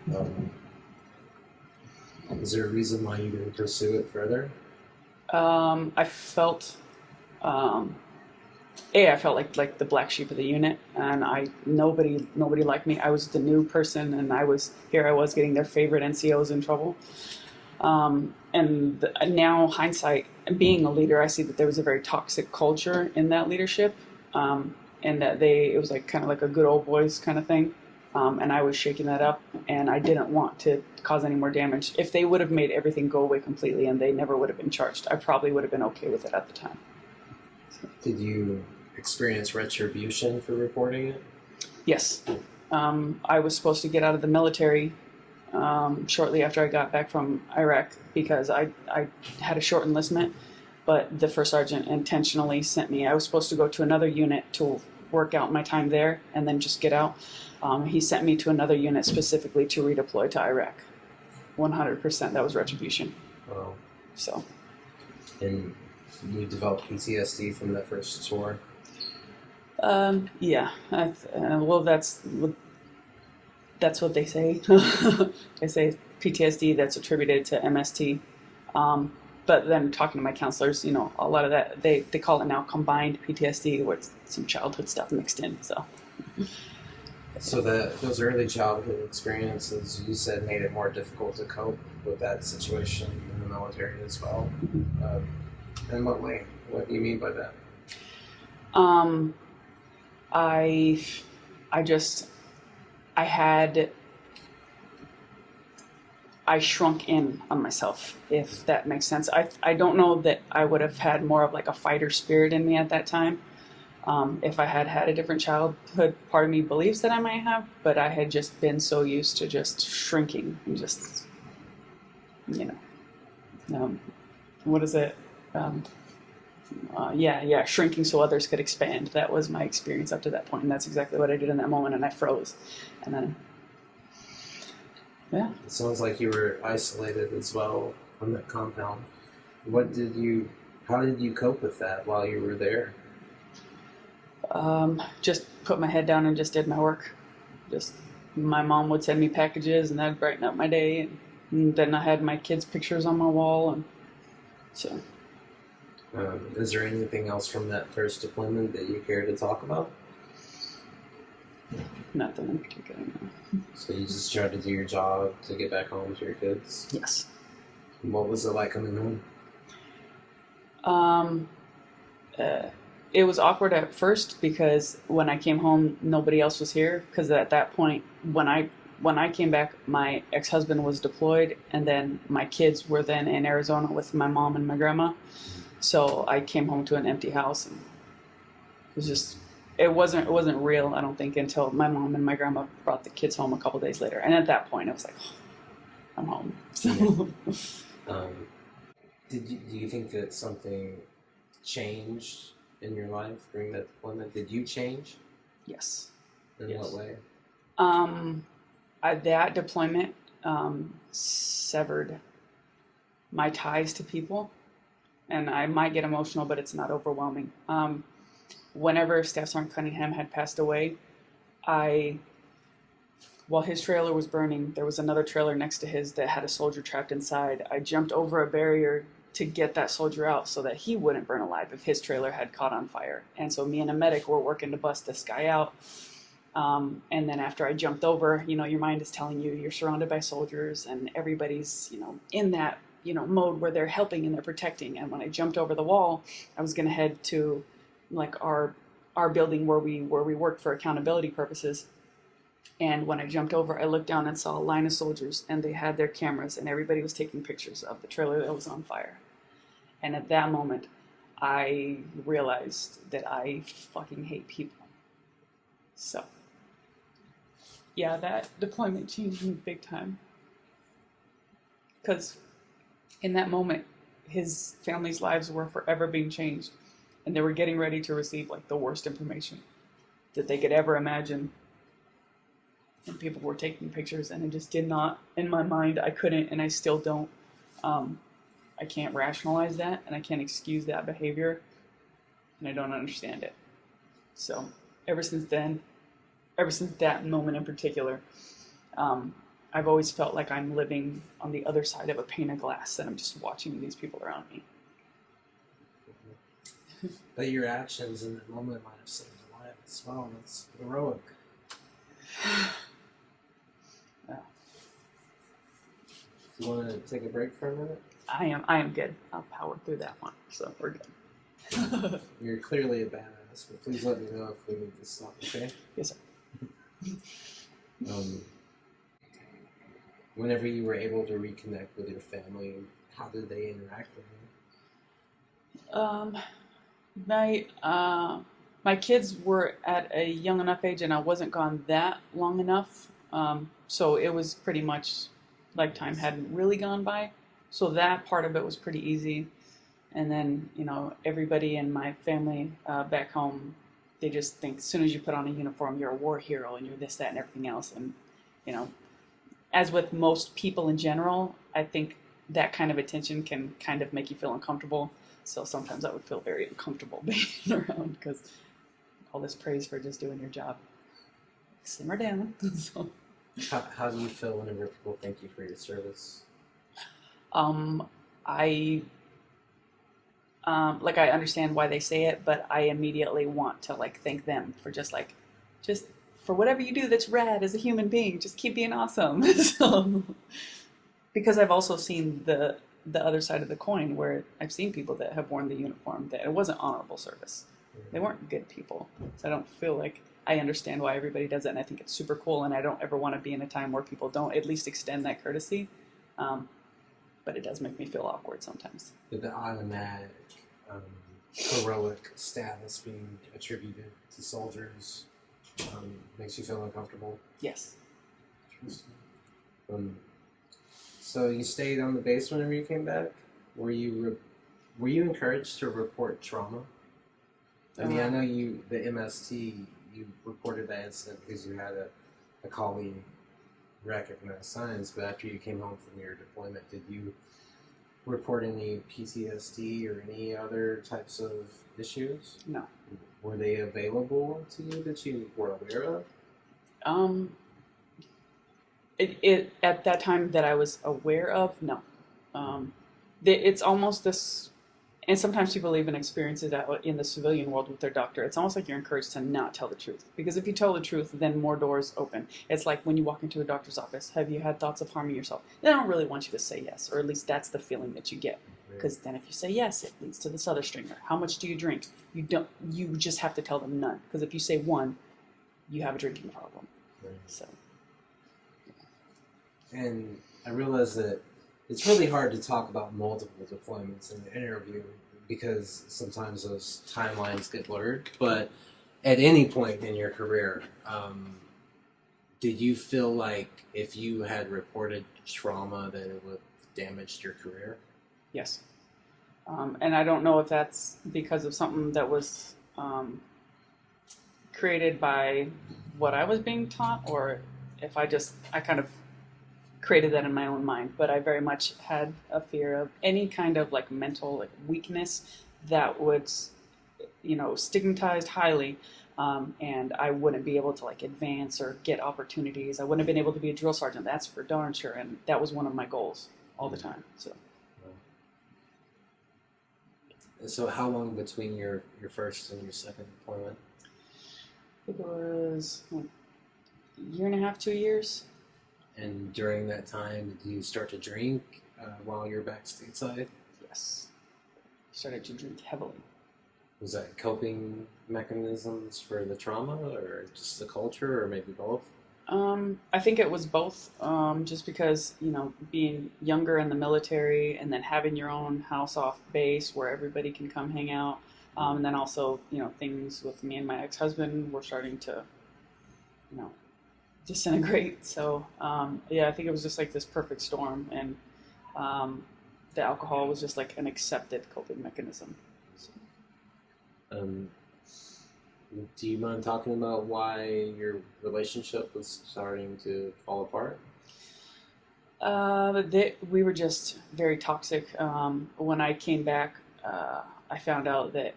[SPEAKER 1] you. Is there a reason why you didn't pursue it further?
[SPEAKER 2] I felt I felt like the black sheep of the unit, and nobody liked me. I was the new person, and I was getting their favorite NCOs in trouble. Now hindsight, being a leader, I see that there was a very toxic culture in that leadership, and that it was like kind of like a good old boys kind of thing. And I was shaking that up, and I didn't want to cause any more damage. If they would have made everything go away completely and they never would have been charged, I probably would have been okay with it at the time.
[SPEAKER 1] Did you experience retribution for reporting it?
[SPEAKER 2] Yes. I was supposed to get out of the military shortly after I got back from Iraq because I had a short enlistment, but the first sergeant intentionally sent me. I was supposed to go to another unit to work out my time there and then just get out. He sent me to another unit specifically to redeploy to Iraq. 100%, that was retribution.
[SPEAKER 1] Wow.
[SPEAKER 2] So.
[SPEAKER 1] And you developed PTSD from that first tour?
[SPEAKER 2] Yeah. Well, that's what they say. They say PTSD that's attributed to MST. But then talking to my counselors, a lot of that, they call it now combined PTSD, where it's some childhood stuff mixed in. So
[SPEAKER 1] those early childhood experiences, you said, made it more difficult to cope with that situation in the military as well. In what way? What do you mean by that?
[SPEAKER 2] I shrunk in on myself, if that makes sense. I don't know that I would have had more of like a fighter spirit in me at that time. If I had a different childhood, part of me believes that I might have, but I had just been so used to just shrinking and just, what is it? Shrinking so others could expand. That was my experience up to that point, and that's exactly what I did in that moment, and I froze. And then, yeah.
[SPEAKER 1] It sounds like you were isolated as well on that compound. How did you cope with that while you were there?
[SPEAKER 2] Just put my head down and just did my work. Just, my mom would send me packages, and that'd brighten up my day. And then I had my kids' pictures on my wall, and so.
[SPEAKER 1] Is there anything else from that first deployment that you care to talk about?
[SPEAKER 2] Nothing in particular, no.
[SPEAKER 1] So you just tried to do your job to get back home to your kids?
[SPEAKER 2] Yes.
[SPEAKER 1] What was it like coming
[SPEAKER 2] home? It was awkward at first because when I came home, nobody else was here. Because at that point, when I came back, my ex-husband was deployed, and then my kids were then in Arizona with my mom and my grandma. So I came home to an empty house, and it wasn't real, I don't think, until my mom and my grandma brought the kids home a couple days later. And at that point, I was like, oh, I'm home. So.
[SPEAKER 1] Yeah. Do you think that something changed in your life during that deployment? Did you change?
[SPEAKER 2] Yes.
[SPEAKER 1] In what way?
[SPEAKER 2] That deployment severed my ties to people. And I might get emotional, but it's not overwhelming. Whenever Staff Sergeant Cunningham had passed away, while his trailer was burning, there was another trailer next to his that had a soldier trapped inside. I jumped over a barrier to get that soldier out so that he wouldn't burn alive if his trailer had caught on fire. And so me and a medic were working to bust this guy out. And then after I jumped over, your mind is telling you you're surrounded by soldiers and everybody's, in that mode where they're helping and they're protecting. And when I jumped over the wall, I was going to head to like our building where we worked for accountability purposes. And when I jumped over, I looked down and saw a line of soldiers, and they had their cameras, and everybody was taking pictures of the trailer that was on fire. And at that moment, I realized that I fucking hate people. So, yeah, that deployment changed me big time. Because in that moment, his family's lives were forever being changed, and they were getting ready to receive like the worst information that they could ever imagine. And people were taking pictures, and it just did not, in my mind, I couldn't, and I still don't. I can't rationalize that, and I can't excuse that behavior, and I don't understand it. So ever since that moment in particular, I've always felt like I'm living on the other side of a pane of glass, and I'm just watching these people around me.
[SPEAKER 1] But your actions in that moment might have saved a life as well. That's heroic.
[SPEAKER 2] Yeah.
[SPEAKER 1] You want to take a break for a minute?
[SPEAKER 2] I am good. I'll power through that one, so we're good.
[SPEAKER 1] You're clearly a badass, but please let me know if we need to stop, okay?
[SPEAKER 2] Yes, sir.
[SPEAKER 1] Whenever you were able to reconnect with your family, how did they interact with you?
[SPEAKER 2] My kids were at a young enough age, and I wasn't gone that long enough. So it was pretty much like time hadn't really gone by. So that part of it was pretty easy. And then, everybody in my family back home, they just think as soon as you put on a uniform, you're a war hero and you're this, that, and everything else. And, as with most people in general, I think that kind of attention can kind of make you feel uncomfortable. So sometimes I would feel very uncomfortable being around because all this praise for just doing your job. Simmer down. So,
[SPEAKER 1] How do you feel whenever people thank you for your service?
[SPEAKER 2] I understand why they say it, but I immediately want to thank them for just for whatever you do that's rad as a human being. Just keep being awesome. So, because I've also seen the other side of the coin where I've seen people that have worn the uniform that it wasn't honorable service. They weren't good people. So I don't feel like I understand why everybody does it, and I think it's super cool, and I don't ever want to be in a time where people don't at least extend that courtesy. But it does make me feel awkward sometimes.
[SPEAKER 1] The automatic heroic status being attributed to soldiers makes you feel uncomfortable?
[SPEAKER 2] Yes.
[SPEAKER 1] So you stayed on the base whenever you came back? Were you encouraged to report trauma? I mean, I know the MST, you reported that incident because you had a colleague recognize signs, but after you came home from your deployment, did you report any PTSD or any other types of issues?
[SPEAKER 2] No.
[SPEAKER 1] Were they available to you that you were aware of?
[SPEAKER 2] It at that time that I was aware of, no. It's almost this, and sometimes people even experience it in the civilian world with their doctor. It's almost like you're encouraged to not tell the truth. Because if you tell the truth, then more doors open. It's like when you walk into a doctor's office, have you had thoughts of harming yourself? They don't really want you to say yes, or at least that's the feeling that you get. Because then if you say yes, it leads to this other stringer. How much do you drink? You just have to tell them none. Because if you say one, you have a drinking problem.
[SPEAKER 1] Right.
[SPEAKER 2] So.
[SPEAKER 1] And I realize that it's really hard to talk about multiple deployments in an interview because sometimes those timelines get blurred. But at any point in your career, did you feel like if you had reported trauma that it would have damaged your career?
[SPEAKER 2] Yes. And I don't know if that's because of something that was created by what I was being taught, or if I kind of created that in my own mind. But I very much had a fear of any kind of mental weakness that would, stigmatized highly, and I wouldn't be able to advance or get opportunities. I wouldn't have been able to be a drill sergeant. That's for darn sure. And that was one of my goals all the time.
[SPEAKER 1] So how long between your first and your second deployment?
[SPEAKER 2] It was a year and a half, 2 years.
[SPEAKER 1] And during that time, did you start to drink while you're back stateside?
[SPEAKER 2] Yes. Started to drink heavily.
[SPEAKER 1] Was that coping mechanisms for the trauma, or just the culture, or maybe both?
[SPEAKER 2] I think it was both, just because, being younger in the military and then having your own house off base where everybody can come hang out. And then also, things with me and my ex-husband were starting to, disintegrate. So, I think it was just this perfect storm. And the alcohol was just an accepted coping mechanism. So.
[SPEAKER 1] Do you mind talking about why your relationship was starting to fall apart?
[SPEAKER 2] We were just very toxic. When I came back, I found out that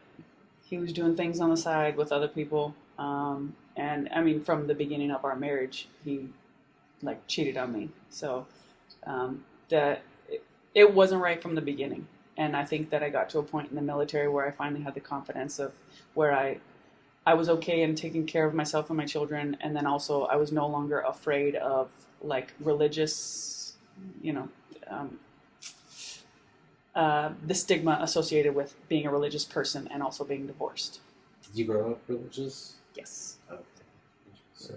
[SPEAKER 2] he was doing things on the side with other people. And I mean, from the beginning of our marriage, he cheated on me. So that it wasn't right from the beginning. And I think that I got to a point in the military where I finally had the confidence of where I was okay in taking care of myself and my children, and then also I was no longer afraid of like religious, you know, the stigma associated with being a religious person and also being divorced.
[SPEAKER 1] Did you grow up religious?
[SPEAKER 2] Yes.
[SPEAKER 1] Okay. So,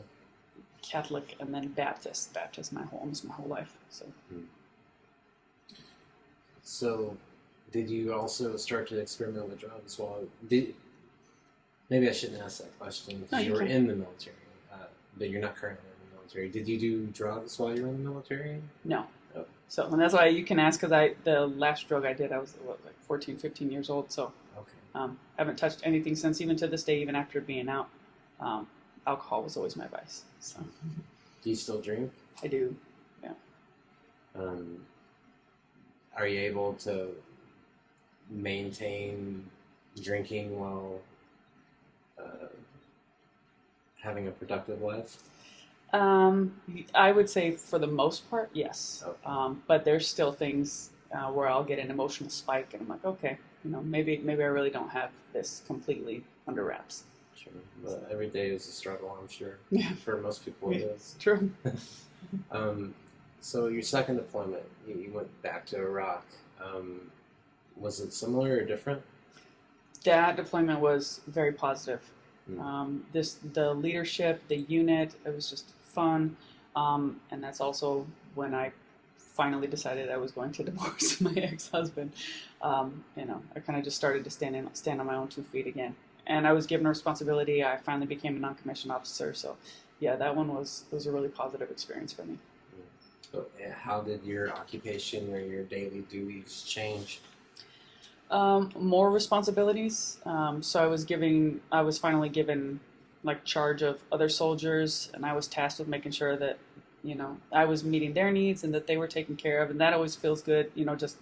[SPEAKER 2] Catholic and then Baptist. Baptist almost my whole life.
[SPEAKER 1] So, did you also start to experiment with drugs while maybe I shouldn't ask that question because
[SPEAKER 2] No,
[SPEAKER 1] you
[SPEAKER 2] you
[SPEAKER 1] were
[SPEAKER 2] can.
[SPEAKER 1] in the military, but you're not currently in the military. Did you do drugs while you were in the military?
[SPEAKER 2] No.
[SPEAKER 1] Oh.
[SPEAKER 2] So, and that's why you can ask, because the last drug I did, I was like 14, 15 years old. So,
[SPEAKER 1] Okay.
[SPEAKER 2] haven't touched anything since, even to this day, even after being out. Alcohol was always my vice. So,
[SPEAKER 1] Do you still drink?
[SPEAKER 2] I do. Yeah.
[SPEAKER 1] Are you able to maintain drinking while having a productive life?
[SPEAKER 2] I would say for the most part, yes.
[SPEAKER 1] Okay.
[SPEAKER 2] But there's still things where I'll get an emotional spike, and I'm like, okay, maybe I really don't have this completely under wraps.
[SPEAKER 1] Sure. But every day is a struggle, I'm sure.
[SPEAKER 2] Yeah.
[SPEAKER 1] For most people, it is.
[SPEAKER 2] True.
[SPEAKER 1] So your second deployment, you went back to Iraq. Was it similar or different?
[SPEAKER 2] That deployment was very positive. The leadership, the unit, it was just fun, and that's also when I finally decided I was going to divorce my ex-husband. I kind of just started to stand on my own 2 feet again, and I was given a responsibility. I finally became a non-commissioned officer. So, yeah, that one was a really positive experience for me.
[SPEAKER 1] So, how did your occupation or your daily duties change?
[SPEAKER 2] More responsibilities. So I was finally given like charge of other soldiers, and I was tasked with making sure that, I was meeting their needs and that they were taken care of. And that always feels good, just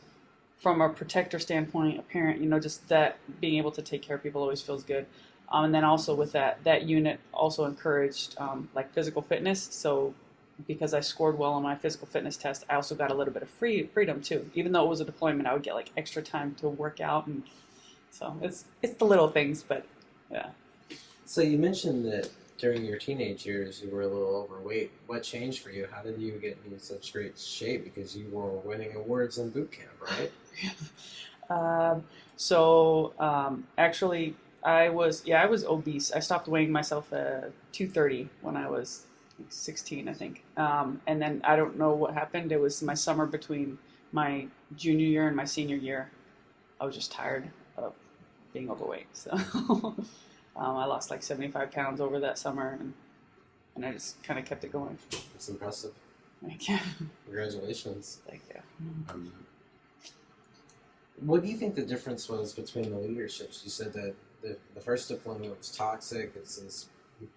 [SPEAKER 2] from a protector standpoint, a parent, just that being able to take care of people always feels good. And then also with that unit also encouraged, like physical fitness. So because I scored well on my physical fitness test, I also got a little bit of freedom too. Even though it was a deployment, I would get like extra time to work out, and so it's the little things, but yeah.
[SPEAKER 1] So you mentioned that during your teenage years you were a little overweight. What changed for you? How did you get in such great shape? Because you were winning awards in boot camp, right?
[SPEAKER 2] Actually, I was obese. I stopped weighing myself at 230 when I was 16, I think. And then I don't know what happened. It was my summer between my junior year and my senior year. I was just tired of being overweight. So I lost like 75 pounds over that summer, and I just kind of kept it going.
[SPEAKER 1] That's impressive.
[SPEAKER 2] Thank you.
[SPEAKER 1] Congratulations.
[SPEAKER 2] Thank you.
[SPEAKER 1] What do you think the difference was between the leaderships? You said that the first deployment was toxic. It's this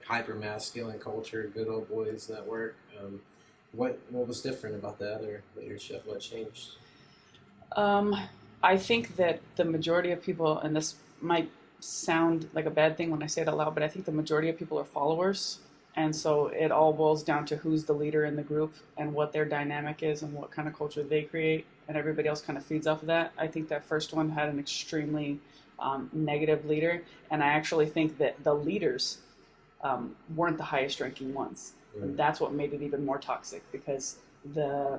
[SPEAKER 1] hyper-masculine culture, good old boys network. What was different about the other leadership? What changed?
[SPEAKER 2] I think that the majority of people, and this might sound like a bad thing when I say it out loud, but I think the majority of people are followers. And so it all boils down to who's the leader in the group and what their dynamic is and what kind of culture they create, and everybody else kind of feeds off of that. I think that first one had an extremely negative leader, and I actually think that the leaders weren't the highest ranking ones. And that's what made it even more toxic, because the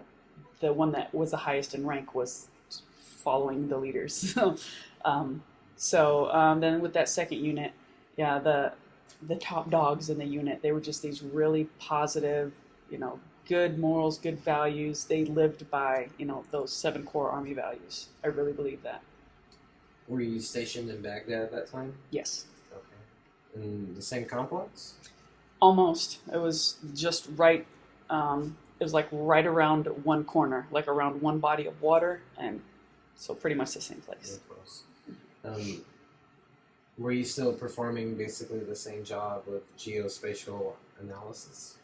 [SPEAKER 2] one that was the highest in rank was following the leaders. Then with that second unit, yeah, the top dogs in the unit, they were just these really positive, good morals, good values. They lived by, those 7 core Army values. I really believe that.
[SPEAKER 1] Were you stationed in Baghdad at that time?
[SPEAKER 2] Yes.
[SPEAKER 1] Okay. In the same complex?
[SPEAKER 2] Almost. It was just right. It was like right around one corner, like around one body of water, and so pretty much the same place.
[SPEAKER 1] Very close. Were you still performing basically the same job with geospatial analysis?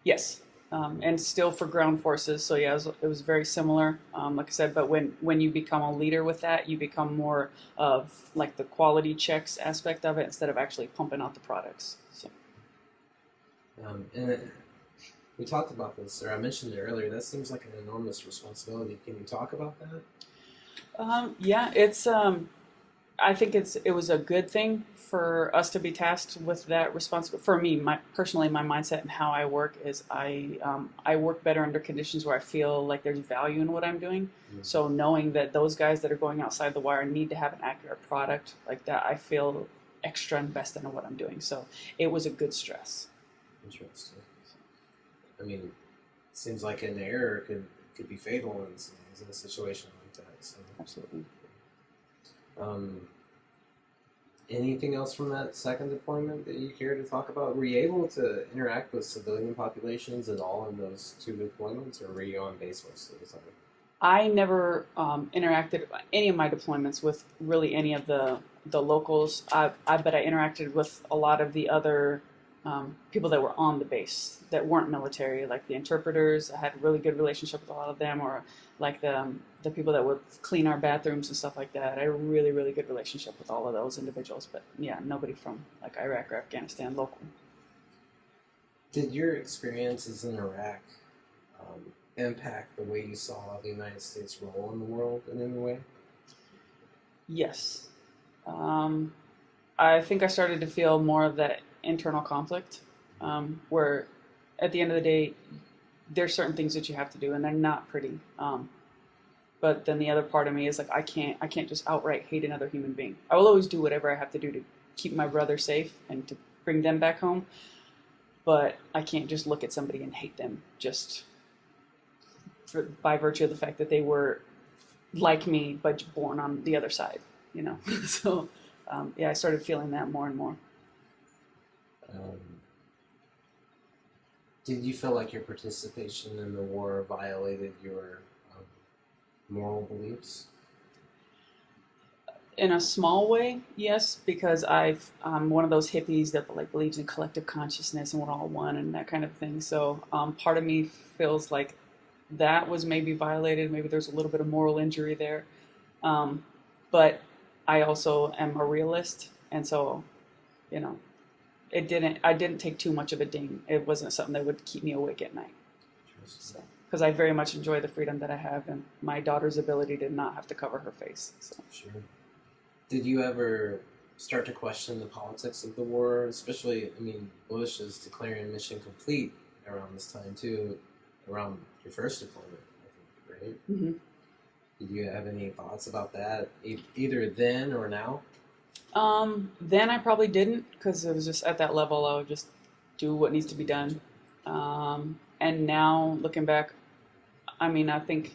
[SPEAKER 2] Yes, and still for ground forces. So yeah, it was very similar. Like I said, but when you become a leader with that, you become more of like the quality checks aspect of it instead of actually pumping out the products. So.
[SPEAKER 1] We talked about this, or I mentioned it earlier. That seems like an enormous responsibility. Can you talk about that?
[SPEAKER 2] Yeah, it's. I think it was a good thing for us to be tasked with that responsibility. For me, personally, my mindset and how I work is I work better under conditions where I feel like there's value in what I'm doing.
[SPEAKER 1] Mm.
[SPEAKER 2] So knowing that those guys that are going outside the wire need to have an accurate product like that, I feel extra invested in what I'm doing. So it was a good stress.
[SPEAKER 1] Interesting. I mean, seems like an error could be fatal in a situation like that. So.
[SPEAKER 2] Absolutely.
[SPEAKER 1] Anything else from that second deployment that you care to talk about? Were you able to interact with civilian populations at all in those two deployments, or were you on base most of the time?
[SPEAKER 2] I never interacted any of my deployments with really any of the locals. I bet I interacted with a lot of the other people that were on the base that weren't military, like the interpreters. I had a really good relationship with a lot of them, or like the people that would clean our bathrooms and stuff like that. I had a really, really good relationship with all of those individuals. But yeah, nobody from like Iraq or Afghanistan local.
[SPEAKER 1] Did your experiences in Iraq impact the way you saw the United States' role in the world in any way?
[SPEAKER 2] Yes. I think I started to feel more of that internal conflict, where at the end of the day, there's certain things that you have to do, and they're not pretty. But then the other part of me is like, I can't just outright hate another human being. I will always do whatever I have to do to keep my brother safe and to bring them back home. But I can't just look at somebody and hate them just by virtue of the fact that they were like me, but born on the other side, you know? So, yeah, I started feeling that more and more.
[SPEAKER 1] Did you feel like your participation in the war violated your moral beliefs?
[SPEAKER 2] In a small way, yes, because I'm one of those hippies that like believes in collective consciousness and we're all one and that kind of thing. So part of me feels like that was maybe violated. Maybe there's a little bit of moral injury there. But I also am a realist, and so, you know, I didn't take too much of a ding. It wasn't something that would keep me awake at night. So, because I very much enjoy the freedom that I have and my daughter's ability to not have to cover her face. So.
[SPEAKER 1] Sure. Did you ever start to question the politics of the war? Especially, I mean, Bush is declaring mission complete around this time too, around your first deployment, I think, right?
[SPEAKER 2] Mm-hmm.
[SPEAKER 1] Did you have any thoughts about that, either then or now?
[SPEAKER 2] Then I probably didn't, because it was just at that level I would just do what needs to be done. And now looking back, I mean, I think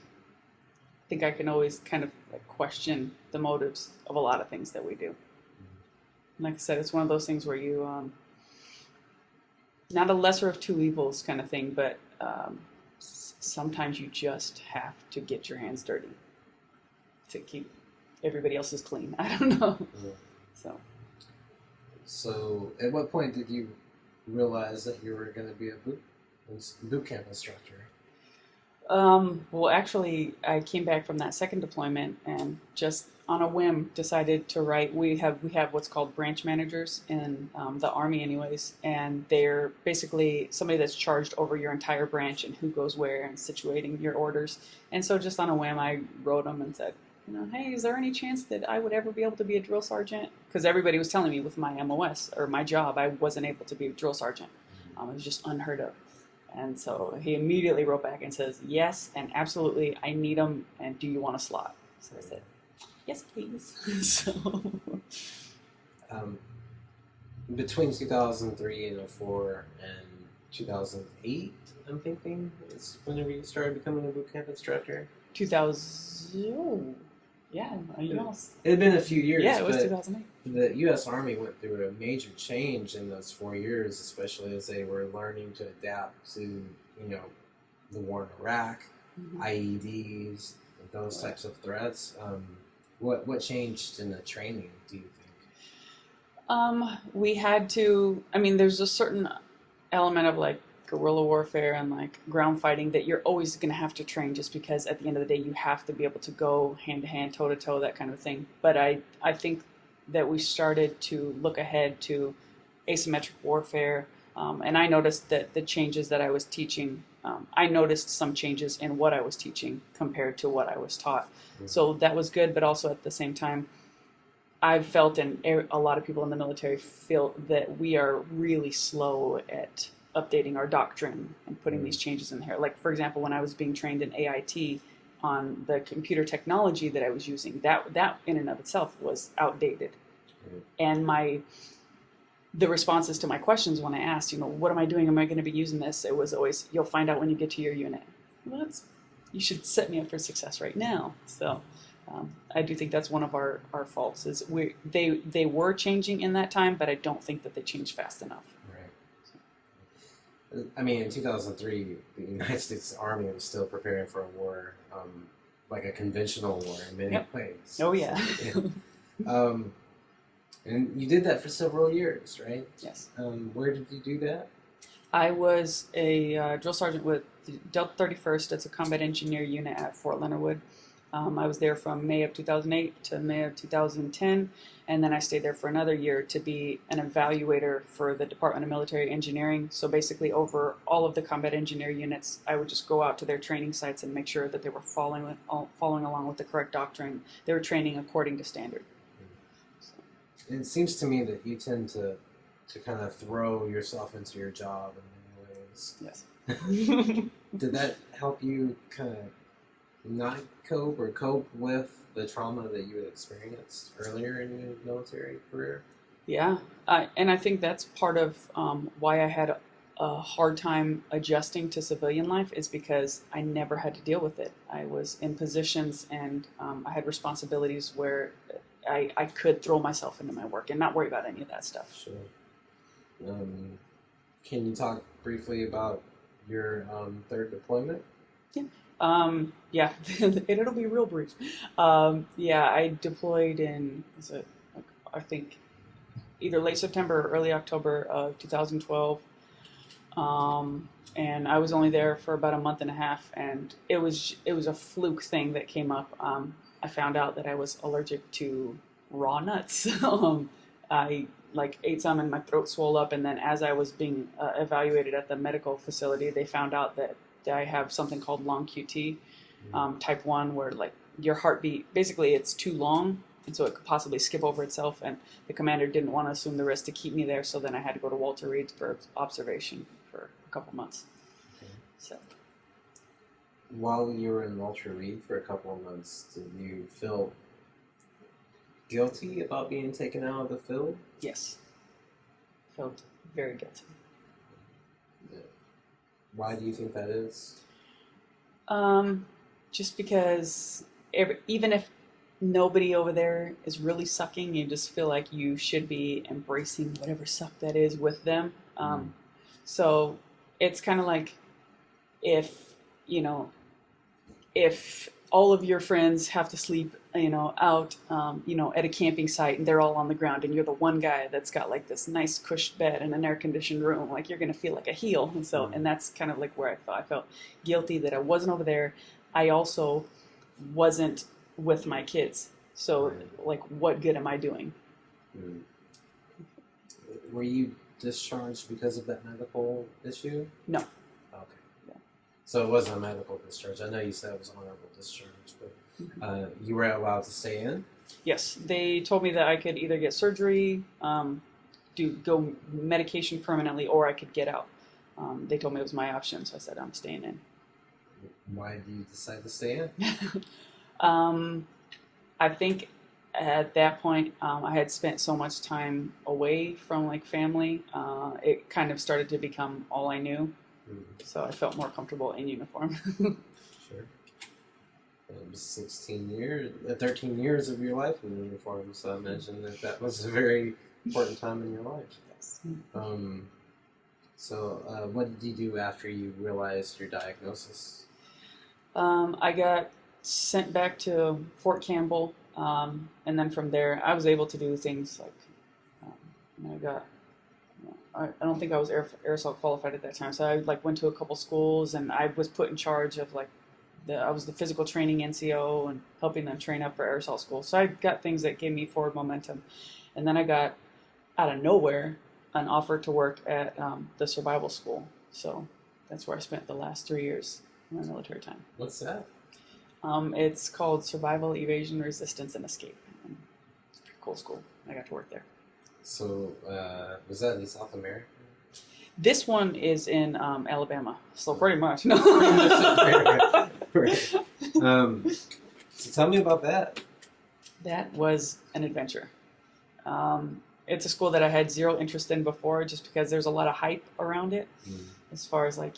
[SPEAKER 2] I can always kind of like question the motives of a lot of things that we do. And like I said, it's one of those things where you, not a lesser of two evils kind of thing, but sometimes you just have to get your hands dirty to keep everybody else's clean. I don't know.
[SPEAKER 1] Yeah. So, at what point did you realize that you were going to be a boot camp instructor?
[SPEAKER 2] Well, actually, I came back from that second deployment and just on a whim decided to write. We have what's called branch managers in the Army, anyways, and they're basically somebody that's charged over your entire branch and who goes where and situating your orders. And so, just on a whim, I wrote them and said, you know, hey, is there any chance that I would ever be able to be a drill sergeant? Because everybody was telling me with my MOS or my job, I wasn't able to be a drill sergeant. It was just unheard of. And so he immediately wrote back and says, yes, and absolutely, I need them, and do you want a slot? So I said, yes, please. So,
[SPEAKER 1] between 2003 and 04 and 2008, I'm thinking, is whenever you started becoming a boot camp instructor?
[SPEAKER 2] 2000, yeah, you know.
[SPEAKER 1] It had been a few years.
[SPEAKER 2] Yeah, it was 2008.
[SPEAKER 1] The U.S. Army went through a major change in those 4 years, especially as they were learning to adapt to, you know, the war in Iraq, IEDs, those types of threats. What changed in the training, do you think?
[SPEAKER 2] We had to, I mean, there's a certain element of like guerrilla warfare and like ground fighting that you're always going to have to train, just because at the end of the day you have to be able to go hand to hand, toe to toe, that kind of thing. But I think that we started to look ahead to asymmetric warfare, and I noticed that the changes that I was teaching I noticed some changes in what I was teaching compared to what I was taught.
[SPEAKER 1] Mm-hmm.
[SPEAKER 2] So that was good, but also at the same time, I've felt, and a lot of people in the military feel, that we are really slow at updating our doctrine and putting these changes in here. Like, for example, when I was being trained in AIT on the computer technology that I was using, that in and of itself was outdated. And the responses to my questions when I asked, what am I doing? Am I going to be using this? It was always, you'll find out when you get to your unit. Well, you should set me up for success right now. So I do think that's one of our faults, is they were changing in that time, but I don't think that they changed fast enough.
[SPEAKER 1] Right. I mean, in 2003, the United States Army was still preparing for a war, like a conventional war in many ways.
[SPEAKER 2] Oh, yeah.
[SPEAKER 1] So, yeah. And you did that for several years, right?
[SPEAKER 2] Yes.
[SPEAKER 1] Where did you do that?
[SPEAKER 2] I was a drill sergeant with the Delta 31st. It's a combat engineer unit at Fort Leonard Wood. I was there from May of 2008 to May of 2010, and then I stayed there for another year to be an evaluator for the Department of Military Engineering. So basically, over all of the combat engineer units, I would just go out to their training sites and make sure that they were following along with the correct doctrine. They were training according to standard.
[SPEAKER 1] It seems to me that you tend to kind of throw yourself into your job in many ways.
[SPEAKER 2] Yes.
[SPEAKER 1] Did that help you kind of not cope with the trauma that you had experienced earlier in your military career?
[SPEAKER 2] Yeah, and I think that's part of why I had a hard time adjusting to civilian life, is because I never had to deal with it. I was in positions and I had responsibilities where I could throw myself into my work and not worry about any of that stuff.
[SPEAKER 1] Sure. Can you talk briefly about your third deployment?
[SPEAKER 2] Yeah, it'll be real brief. I deployed in, I think, either late September or early October of 2012. And I was only there for about a month and a half, and it was a fluke thing that came up. I found out that I was allergic to raw nuts. I ate some and my throat swelled up, and then as I was being evaluated at the medical facility, they found out that I have something called long QT, type 1, where your heartbeat, basically it's too long, and so it could possibly skip over itself, and the commander didn't want to assume the risk to keep me there, so then I had to go to Walter Reed for observation for a couple months.
[SPEAKER 1] Okay.
[SPEAKER 2] So,
[SPEAKER 1] while you were in Walter Reed for a couple of months, did you feel guilty about being taken out of the field?
[SPEAKER 2] yes. Felt very guilty.
[SPEAKER 1] Yeah. Why do you think that is?
[SPEAKER 2] Just because even if nobody over there is really sucking, you just feel like you should be embracing whatever suck that is with them. So it's kind of like if all of your friends have to sleep, out, at a camping site, and they're all on the ground, and you're the one guy that's got this nice cushed bed and an air-conditioned room, you're going to feel like a heel. And so, and that's kind of where I felt guilty that I wasn't over there. I also wasn't with my kids. So, what good am I doing?
[SPEAKER 1] Were you discharged because of that medical issue?
[SPEAKER 2] No.
[SPEAKER 1] Okay. Yeah. So it wasn't a medical discharge. I know you said it was honorable discharge, but you were allowed to stay in?
[SPEAKER 2] Yes. They told me that I could either get surgery, go medication permanently, or I could get out. They told me it was my option, so I said I'm staying in.
[SPEAKER 1] Why did you decide to stay in?
[SPEAKER 2] I think at that point, I had spent so much time away from family. It kind of started to become all I knew. So I felt more comfortable in uniform.
[SPEAKER 1] Sure. 13 years of your life in uniform, so I imagine that was a very important time in your life.
[SPEAKER 2] Yes.
[SPEAKER 1] So what did you do after you realized your diagnosis?
[SPEAKER 2] I got sent back to Fort Campbell, and then from there I was able to do things I don't think I was aerosol qualified at that time, so I went to a couple schools, and I was put in charge of I was the physical training NCO and helping them train up for aerosol school. So I got things that gave me forward momentum, and then I got out of nowhere an offer to work at the survival school. So that's where I spent the last 3 years of my military time.
[SPEAKER 1] What's that?
[SPEAKER 2] It's called Survival, Evasion, Resistance, and Escape. It's a pretty cool school. I got to work there.
[SPEAKER 1] So, was that in South America?
[SPEAKER 2] This one is in Alabama, so pretty much. No.
[SPEAKER 1] Right. So tell me about that.
[SPEAKER 2] That was an adventure. It's a school that I had zero interest in before, just because there's a lot of hype around it. As far as like,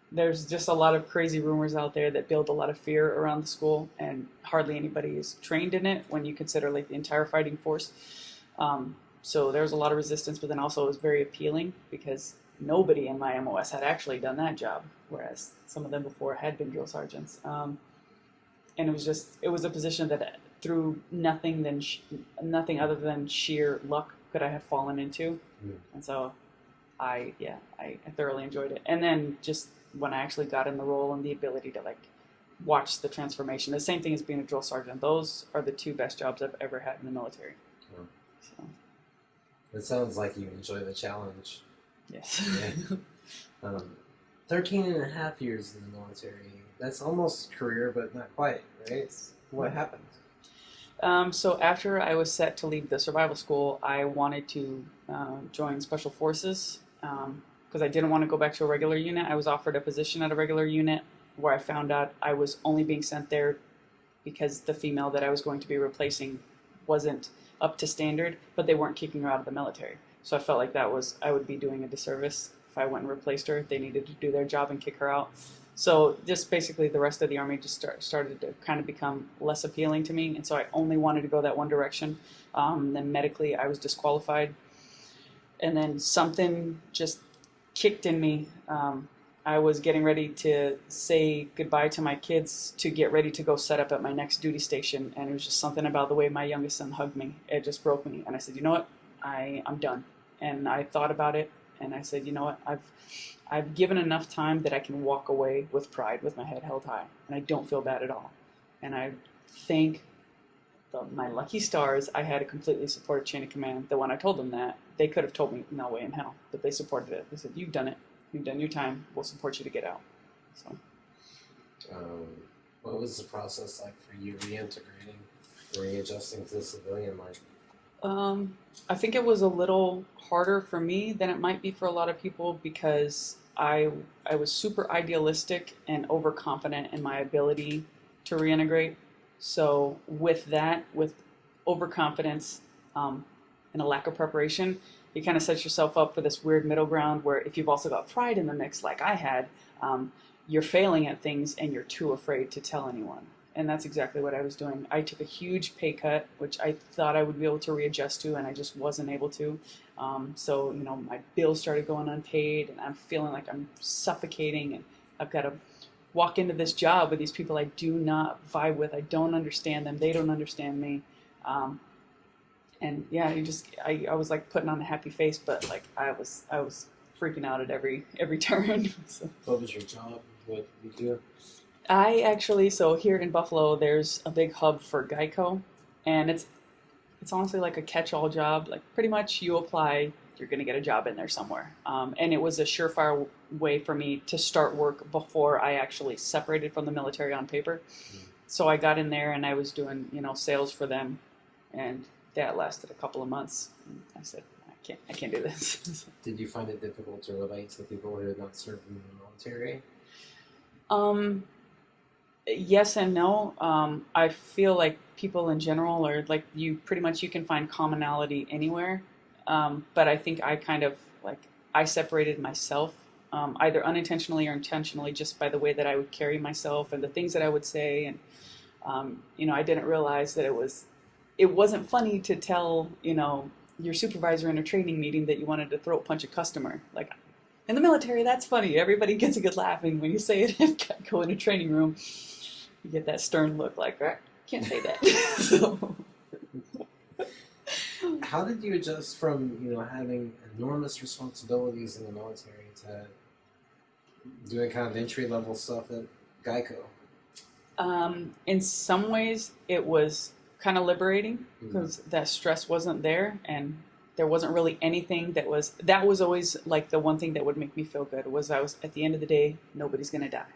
[SPEAKER 2] there's just a lot of crazy rumors out there that build a lot of fear around the school, and hardly anybody is trained in it when you consider like the entire fighting force. So there's a lot of resistance, but then also it was very appealing because nobody in my MOS had actually done that job, whereas some of them before had been drill sergeants. And it was a position that through nothing other than sheer luck could I have fallen into. And so I thoroughly enjoyed it. And then just when I actually got in the role and the ability to like watch the transformation, the same thing as being a drill sergeant, those are the two best jobs I've ever had in the military. So.
[SPEAKER 1] It sounds like you enjoy the challenge.
[SPEAKER 2] Yes.
[SPEAKER 1] Yeah. 13 and a half years in the military. That's almost a career, but not quite, right? What happened?
[SPEAKER 2] So after I was set to leave the survival school, I wanted to join Special Forces because I didn't want to go back to a regular unit. I was offered a position at a regular unit where I found out I was only being sent there because the female that I was going to be replacing wasn't up to standard, but they weren't kicking her out of the military. So I felt like I would be doing a disservice if I went and replaced her. They needed to do their job and kick her out. So just basically the rest of the Army just started to kind of become less appealing to me. And so I only wanted to go that one direction. Then medically I was disqualified. And then something just kicked in me. I was getting ready to say goodbye to my kids to get ready to go set up at my next duty station. And it was just something about the way my youngest son hugged me. It just broke me. And I said, you know what? I'm done. And I thought about it. And I said, you know what? I've given enough time that I can walk away with pride, with my head held high. And I don't feel bad at all. And I thank my lucky stars, I had a completely supportive chain of command that when I told them that, they could have told me, no way in hell. But they supported it. They said, you've done it. You've done your time. We'll support you to get out. So,
[SPEAKER 1] what was the process like for you reintegrating, readjusting to the civilian life?
[SPEAKER 2] I think it was a little harder for me than it might be for a lot of people because I was super idealistic and overconfident in my ability to reintegrate. So with that, with overconfidence and a lack of preparation, you kind of set yourself up for this weird middle ground where if you've also got pride in the mix like I had, you're failing at things and you're too afraid to tell anyone. And that's exactly what I was doing. I took a huge pay cut, which I thought I would be able to readjust to, and I just wasn't able to. So, my bills started going unpaid, and I'm feeling like I'm suffocating, and I've got to walk into this job with these people I do not vibe with. I don't understand them. They don't understand me. And yeah, I was like putting on a happy face, but like I was freaking out at every turn. So.
[SPEAKER 1] What was your job? What did you do?
[SPEAKER 2] I actually, so here in Buffalo, there's a big hub for Geico, and it's honestly like a catch-all job. Like pretty much you apply, you're going to get a job in there somewhere. And it was a surefire way for me to start work before I actually separated from the military on paper. So I got in there and I was doing, sales for them, and that lasted a couple of months. And I said, I can't do this.
[SPEAKER 1] Did you find it difficult to relate to people who had not served in the military?
[SPEAKER 2] Yes and no. I feel like people in general are like you can find commonality anywhere. But I think I kind of I separated myself either unintentionally or intentionally just by the way that I would carry myself and the things that I would say. And, I didn't realize that it wasn't funny to tell, your supervisor in a training meeting that you wanted to throat punch a customer. Like in the military, that's funny. Everybody gets a good laughing when you say it go in a training room. You get that stern look like, can't say that. So.
[SPEAKER 1] How did you adjust from, having enormous responsibilities in the military to doing kind of entry-level stuff at Geico?
[SPEAKER 2] In some ways, it was kind of liberating because that stress wasn't there. And There wasn't really anything that was always like the one thing that would make me feel good was I was at the end of the day, nobody's going to die.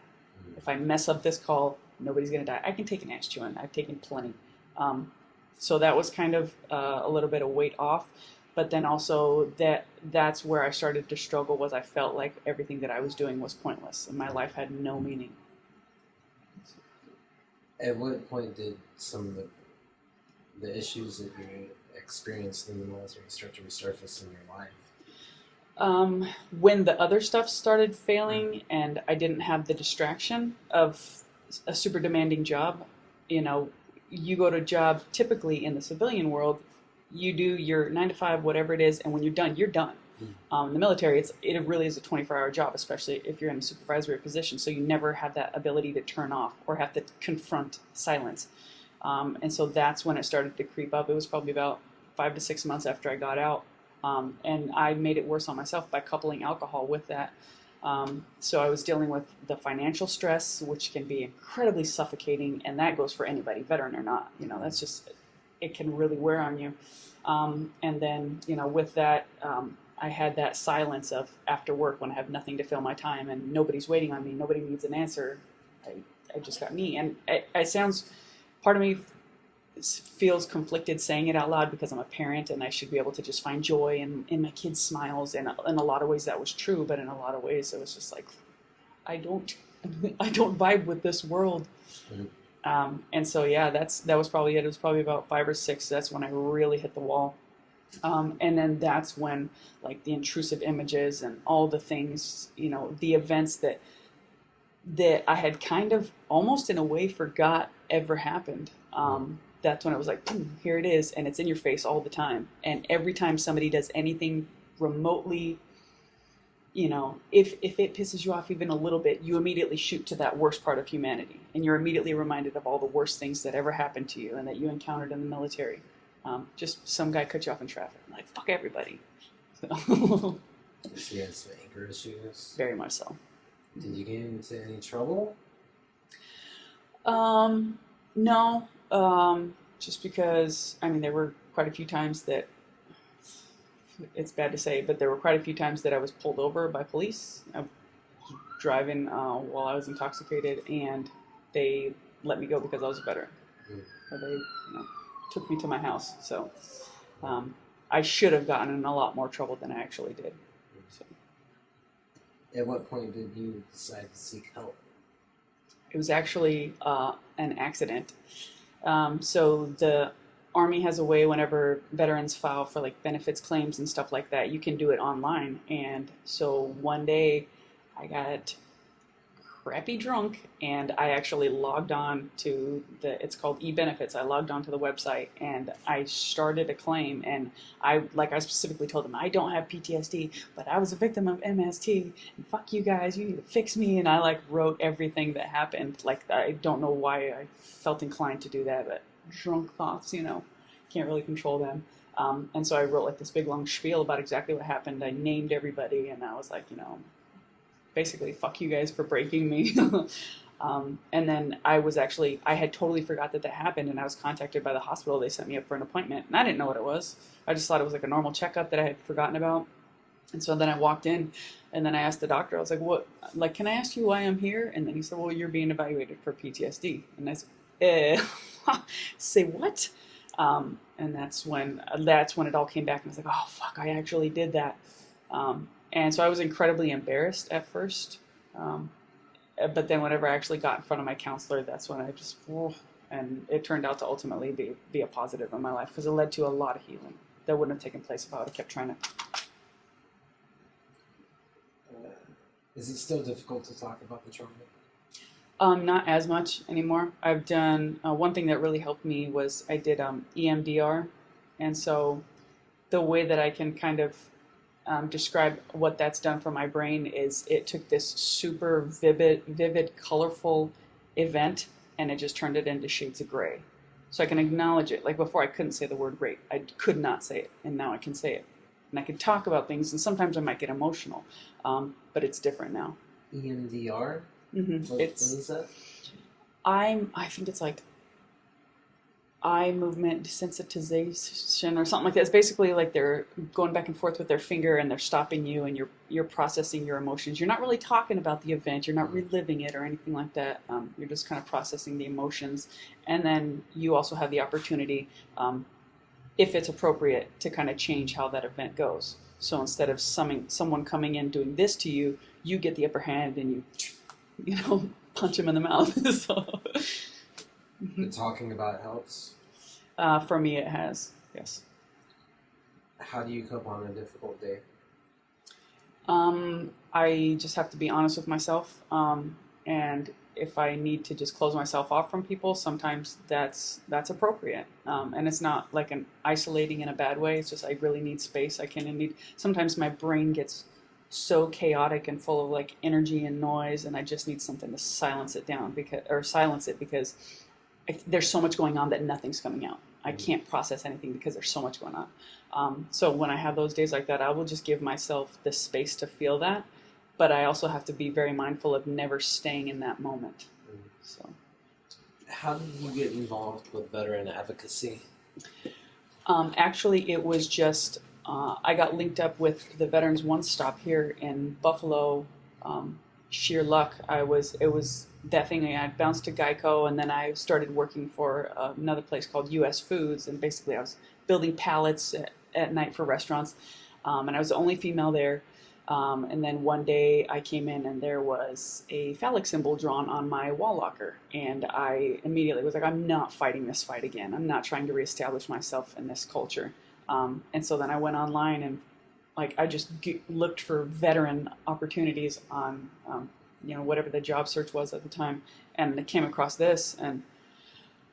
[SPEAKER 2] If I mess up this call, nobody's going to die. I can take an ass chewing. I've taken plenty. So that was kind of a little bit of weight off. But then also that's where I started to struggle was I felt like everything that I was doing was pointless and my life had no meaning.
[SPEAKER 1] At what point did some of the issues that you experienced in the military start to resurface in your life?
[SPEAKER 2] When the other stuff started failing and I didn't have the distraction of a super demanding job, you go to a job typically in the civilian world, you do your 9 to 5, whatever it is, and when you're done, you're done. In the military, it really is a 24-hour job, especially if you're in a supervisory position. So you never have that ability to turn off or have to confront silence. And so that's when it started to creep up. It was probably about 5 to 6 months after I got out. And I made it worse on myself by coupling alcohol with that. So I was dealing with the financial stress, which can be incredibly suffocating, and that goes for anybody, veteran or not. That's just, it can really wear on you. And then, with that, I had that silence of after work when I have nothing to fill my time and nobody's waiting on me, nobody needs an answer. I just got me. And it sounds, part of me feels conflicted saying it out loud because I'm a parent and I should be able to just find joy in my kids' smiles. And in a lot of ways that was true, but in a lot of ways it was just like, I don't vibe with this world. And so, yeah, that was probably it. It was probably about 5 or 6. That's when I really hit the wall. And then that's when, like, the intrusive images and all the things, the events that I had kind of almost in a way forgot ever happened. That's when it was like, boom, here it is, and it's in your face all the time. And every time somebody does anything remotely, if it pisses you off even a little bit, you immediately shoot to that worst part of humanity. And you're immediately reminded of all the worst things that ever happened to you and that you encountered in the military. Just some guy cut you off in traffic. I'm like, fuck everybody. So.
[SPEAKER 1] So you had some anger issues?
[SPEAKER 2] Very much so.
[SPEAKER 1] Did you get into any trouble?
[SPEAKER 2] No. Just because, there were quite a few times that, it's bad to say, but there were quite a few times that I was pulled over by police. I was driving while I was intoxicated, and they let me go because I was a veteran. Or they, took me to my house. So I should have gotten in a lot more trouble than I actually did. So.
[SPEAKER 1] At what point did you decide to seek help?
[SPEAKER 2] It was actually an accident. So the Army has a way whenever veterans file for like benefits claims and stuff like that, you can do it online. And so one day I got crappy drunk and I actually logged on to it's called e-benefits. I logged on to the website and I started a claim, and I specifically told them I don't have PTSD, but I was a victim of MST and fuck you guys, you need to fix me. And I wrote everything that happened. I don't know why I felt inclined to do that, but drunk thoughts, can't really control them. And so I wrote this big long spiel about exactly what happened. I named everybody and I was like, basically, fuck you guys for breaking me. And then I had totally forgot that happened, and I was contacted by the hospital. They sent me up for an appointment, and I didn't know what it was. I just thought it was a normal checkup that I had forgotten about. And so then I walked in, and then I asked the doctor, I was like, what, can I ask you why I'm here? And then he said, well, you're being evaluated for PTSD. And I said, say what? And that's when it all came back, and I was like, oh, fuck, I actually did that. And so I was incredibly embarrassed at first. But then whenever I actually got in front of my counselor, that's when I just, and it turned out to ultimately be a positive in my life because it led to a lot of healing that wouldn't have taken place if I would have kept trying to.
[SPEAKER 1] Is it still difficult to talk about the trauma?
[SPEAKER 2] Not as much anymore. I've done, one thing that really helped me was I did EMDR. And so the way that I can kind of describe what that's done for my brain is it took this super vivid, colorful event and it just turned it into shades of gray. So I can acknowledge it. Before I couldn't say the word rape. I could not say it, and now I can say it. And I can talk about things, and sometimes I might get emotional, but it's different now.
[SPEAKER 1] EMDR?
[SPEAKER 2] Mm-hmm.
[SPEAKER 1] What is that?
[SPEAKER 2] I think it's eye movement desensitization or something like that. It's basically like they're going back and forth with their finger and they're stopping you and you're processing your emotions. You're not really talking about the event. You're not reliving it or anything like that. You're just kind of processing the emotions. And then you also have the opportunity, if it's appropriate, to kind of change how that event goes. So instead of someone coming in doing this to you, you get the upper hand and you punch them in the mouth. So.
[SPEAKER 1] The talking about it helps?
[SPEAKER 2] For me, it has, yes.
[SPEAKER 1] How do you cope on a difficult day?
[SPEAKER 2] I just have to be honest with myself. And if I need to just close myself off from people, sometimes that's appropriate. And it's not like an isolating in a bad way. It's just I really need space. Sometimes my brain gets so chaotic and full of like energy and noise, and I just need something to silence it because there's so much going on that nothing's coming out. I can't process anything because there's so much going on. So when I have those days like that, I will just give myself the space to feel that. But I also have to be very mindful of never staying in that moment. So,
[SPEAKER 1] how did you get involved with veteran advocacy?
[SPEAKER 2] Actually, it was just I got linked up with the Veterans One Stop here in Buffalo. Sheer luck. It was that thing. I bounced to Geico, and then I started working for another place called U.S. Foods, and basically I was building pallets at night for restaurants, and I was the only female there. And then one day I came in and there was a phallic symbol drawn on my wall locker, and I immediately was like, I'm not fighting this fight again. I'm not trying to reestablish myself in this culture. And so then I went online and I just looked for veteran opportunities on, whatever the job search was at the time, and I came across this. And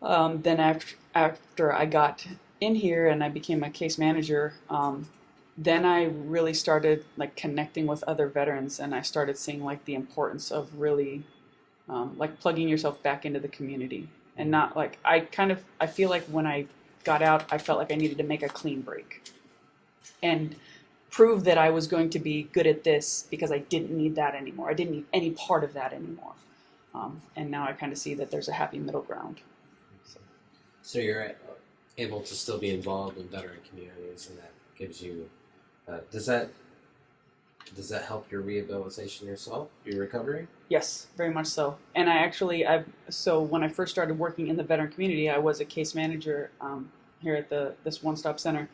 [SPEAKER 2] then after I got in here and I became a case manager, then I really started connecting with other veterans, and I started seeing the importance of really plugging yourself back into the community, and not I feel like when I got out, I felt like I needed to make a clean break and prove that I was going to be good at this because I didn't need that anymore. I didn't need any part of that anymore. And now I kind of see that there's a happy middle ground.
[SPEAKER 1] So you're able to still be involved in veteran communities, and that gives you, does that help your rehabilitation yourself, your recovery?
[SPEAKER 2] Yes, very much so. And so when I first started working in the veteran community, I was a case manager here at this one-stop center.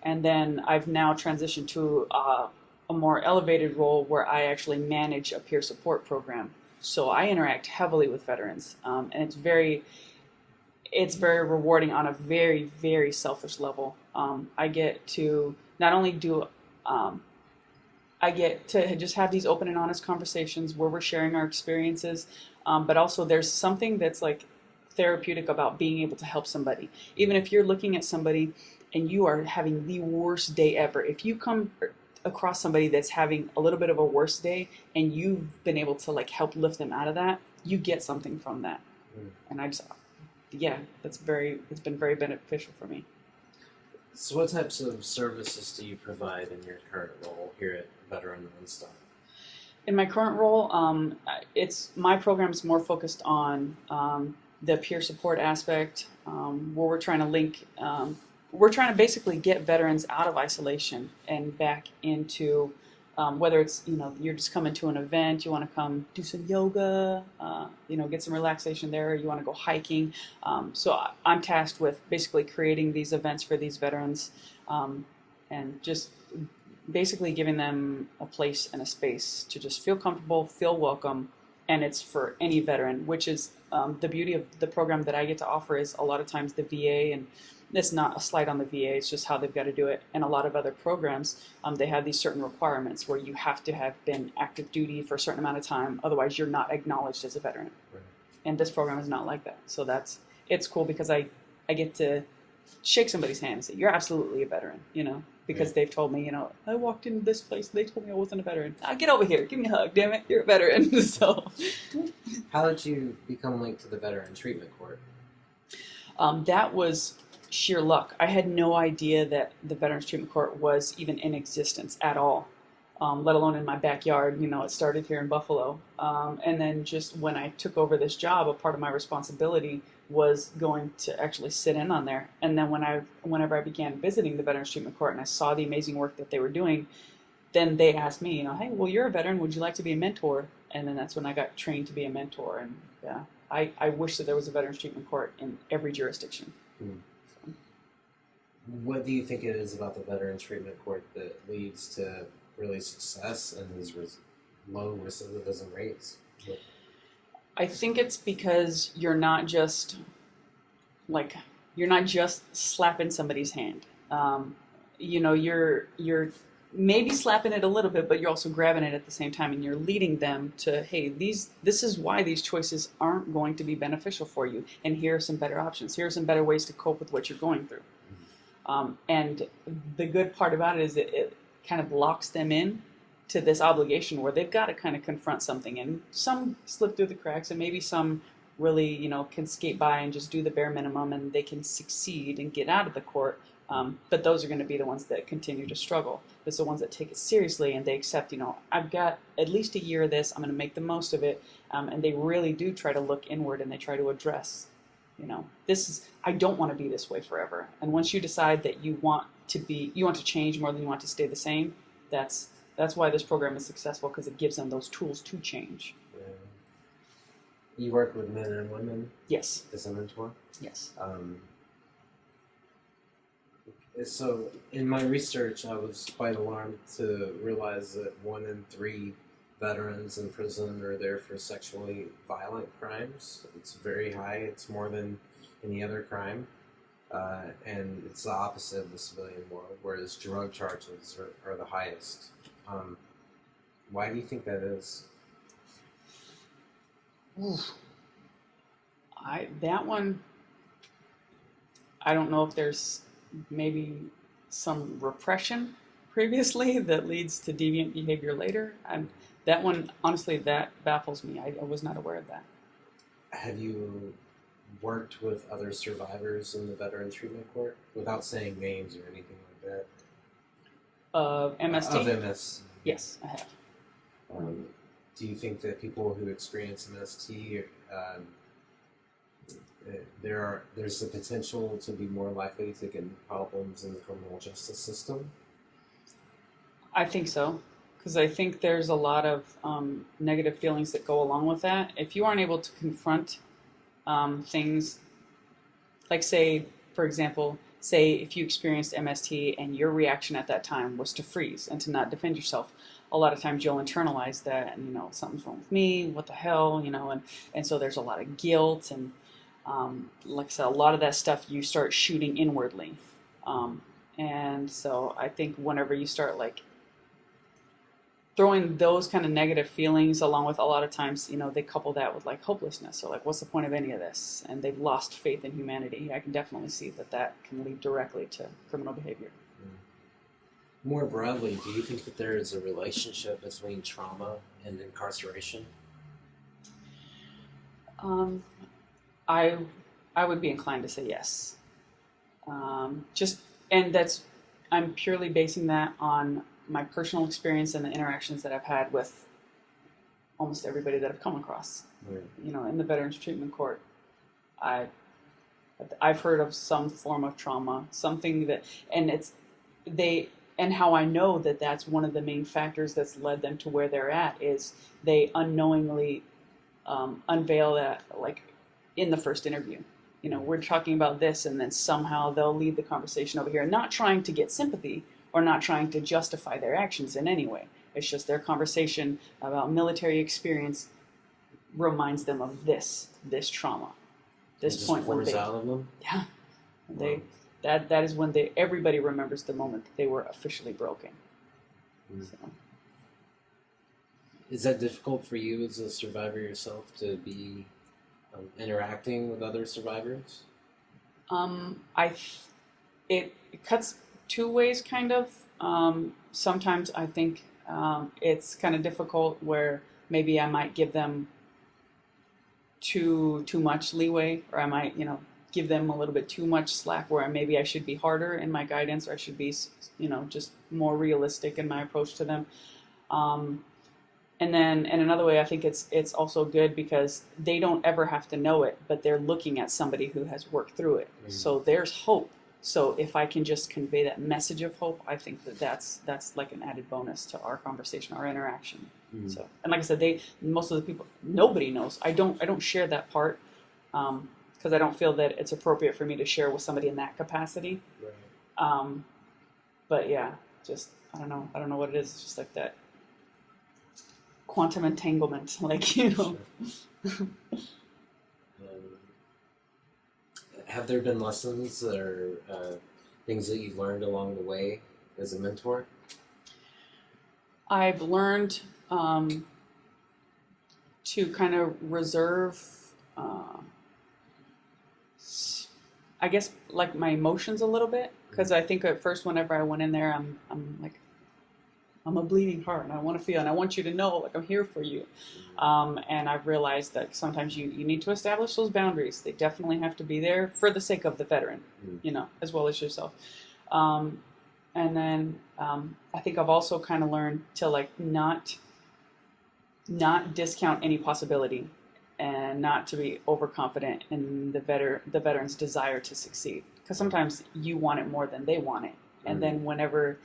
[SPEAKER 2] And then I've now transitioned to a more elevated role where I actually manage a peer support program. So I interact heavily with veterans, and it's very rewarding on a very, very selfish level. I get to not only I get to just have these open and honest conversations where we're sharing our experiences, but also there's something that's therapeutic about being able to help somebody. Even if you're looking at somebody and you are having the worst day ever, if you come across somebody that's having a little bit of a worse day and you've been able to help lift them out of that, you get something from that. And it's been very beneficial for me.
[SPEAKER 1] So what types of services do you provide in your current role here at Veteran One Stop?
[SPEAKER 2] In my current role, my program is more focused on the peer support aspect, where we're trying to basically get veterans out of isolation and back into, whether it's, you're just coming to an event, you want to come do some yoga, get some relaxation there, or you want to go hiking. So I'm tasked with basically creating these events for these veterans, and just basically giving them a place and a space to just feel comfortable, feel welcome. And it's for any veteran, which is the beauty of the program that I get to offer. Is a lot of times the VA, and it's not a slight on the VA, it's just how they've got to do it. And a lot of other programs, they have these certain requirements where you have to have been active duty for a certain amount of time, otherwise you're not acknowledged as a veteran. Right. And this program is not like that. So it's cool because I get to shake somebody's hand and say, you're absolutely a veteran, because they've told me, I walked into this place, they told me I wasn't a veteran. Get over here, give me a hug, damn it, you're a veteran. So,
[SPEAKER 1] how did you become linked to the Veteran Treatment Court?
[SPEAKER 2] That was sheer luck. I had no idea that the Veterans Treatment Court was even in existence at all. let alone in my backyard. It started here in Buffalo. And then just when I took over this job, a part of my responsibility was going to actually sit in on there. And then whenever I began visiting the Veterans Treatment Court and I saw the amazing work that they were doing, then they asked me, hey, well, you're a veteran. Would you like to be a mentor? And then that's when I got trained to be a mentor. And yeah, I wish that there was a Veterans Treatment Court in every jurisdiction.
[SPEAKER 1] Mm. So. What do you think it is about the Veterans Treatment Court that leads to really success and these low recidivism rates?
[SPEAKER 2] I think it's because you're not just slapping somebody's hand. You're maybe slapping it a little bit, but you're also grabbing it at the same time, and you're leading them to, hey, this is why these choices aren't going to be beneficial for you, and here are some better options. Here are some better ways to cope with what you're going through. And the good part about it is that it kind of locks them in to this obligation where they've got to kind of confront something, and some slip through the cracks, and maybe some really, can skate by and just do the bare minimum, and they can succeed and get out of the court. But those are going to be the ones that continue to struggle. It's the ones that take it seriously and they accept, I've got at least a year of this, I'm going to make the most of it. And they really do try to look inward and they try to address, I don't want to be this way forever. And once you decide that you want to change more than you want to stay the same, that's why this program is successful, because it gives them those tools to change.
[SPEAKER 1] Yeah. You work with men and women?
[SPEAKER 2] Yes.
[SPEAKER 1] As a mentor?
[SPEAKER 2] Yes.
[SPEAKER 1] So in my research, I was quite alarmed to realize that 1 in 3 veterans in prison are there for sexually violent crimes. It's very high. It's more than any other crime. And it's the opposite of the civilian world, whereas drug charges are the highest. Why do you think that is?
[SPEAKER 2] That one, I don't know if there's maybe some repression previously that leads to deviant behavior later. That one, honestly, that baffles me. I was not aware of that. Have
[SPEAKER 1] you worked with other survivors in the Veterans Treatment Court without saying names or anything like that?
[SPEAKER 2] Of MST?
[SPEAKER 1] Of MS.
[SPEAKER 2] Yes, I have.
[SPEAKER 1] Do you think that people who experience MST, there's the potential to be more likely to get problems in the criminal justice system?
[SPEAKER 2] I think so, because I think there's a lot of negative feelings that go along with that. If you aren't able to confront things, like for example, if you experienced MST and your reaction at that time was to freeze and to not defend yourself, a lot of times you'll internalize that and, something's wrong with me, what the hell, and so there's a lot of guilt and, like I said, a lot of that stuff you start shooting inwardly. And so I think whenever you start throwing those kind of negative feelings along with, a lot of times, they couple that with hopelessness. So what's the point of any of this? And they've lost faith in humanity. I can definitely see that can lead directly to criminal behavior.
[SPEAKER 1] More broadly, do you think that there is a relationship between trauma and incarceration?
[SPEAKER 2] I would be inclined to say yes. I'm purely basing that on my personal experience and the interactions that I've had with almost everybody that I've come across. Right. In the Veterans Treatment Court, I've heard of some form of trauma, something that, and how I know that that's one of the main factors that's led them to where they're at is they unknowingly unveil that in the first interview. We're talking about this, and then somehow they'll lead the conversation over here, not trying to get sympathy or not trying to justify their actions in any way. It's just their conversation about military experience reminds them of this trauma. This point when they
[SPEAKER 1] out of them?
[SPEAKER 2] Yeah. Wow. That is when everybody remembers the moment that they were officially broken. So.
[SPEAKER 1] Is that difficult for you as a survivor yourself to be interacting with other survivors?
[SPEAKER 2] It cuts two ways, kind of. Sometimes I think it's kind of difficult where maybe I might give them too much leeway, or I might, give them a little bit too much slack where maybe I should be harder in my guidance, or I should be, just more realistic in my approach to them. And then in another way, I think it's also good because they don't ever have to know it, but they're looking at somebody who has worked through it. Mm-hmm. So there's hope. So if I can just convey that message of hope, I think that's like an added bonus to our conversation, our interaction. Mm-hmm. So, and like I said, most of the people, nobody knows. I don't share that part because I don't feel that it's appropriate for me to share with somebody in that capacity. Right. But yeah, just I don't know what it is. It's just like that. Quantum entanglement, like, you know.
[SPEAKER 1] Sure. Have there been lessons or things that you've learned along the way as a mentor?
[SPEAKER 2] I've learned to kind of reserve, I guess, like my emotions a little bit, because I think at first whenever I went in there, I'm like, I'm a bleeding heart and I want to feel and I want you to know like I'm here for you. And I've realized that sometimes you need to establish those boundaries. They definitely have to be there for the sake of the veteran, you know, as well as yourself. And then I think I've also kind of learned to like not discount any possibility and not to be overconfident in the veteran's desire to succeed. Because sometimes you want it more than they want it. And then whenever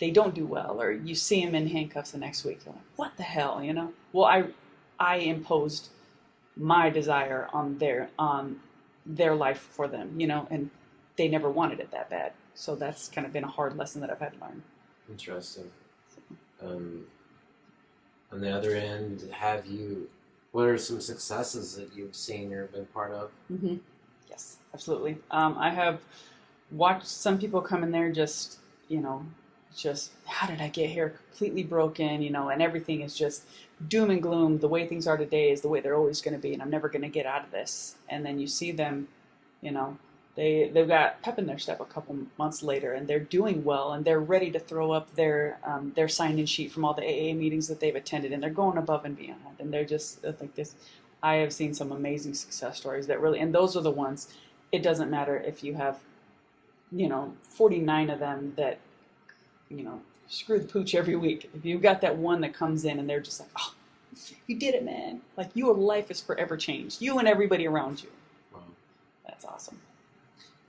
[SPEAKER 2] they don't do well, or you see them in handcuffs the next week, you're like, what the hell, you know? Well, I imposed my desire on their life for them, you know, and they never wanted it that bad. So that's kind of been a hard lesson that I've had to learn.
[SPEAKER 1] Interesting. On the other end, what are some successes that you've seen or been part of?
[SPEAKER 2] Mm-hmm. Yes, absolutely. I have watched some people come in there just how did I get here? Completely broken, you know, and everything is just doom and gloom. The way things are today is the way they're always going to be, and I'm never going to get out of this. And then you see them, you know, they've got pep in their step a couple months later, and they're doing well, and they're ready to throw up their sign-in sheet from all the AA meetings that they've attended, and they're going above and beyond, and they're just like this. I have seen some amazing success stories that really, and those are the ones. It doesn't matter if you have, you know, 49 of them that, you know, screw the pooch every week. If you've got that one that comes in and they're just like, oh, you did it, man. Like, your life is forever changed. You and everybody around you. Wow. That's awesome.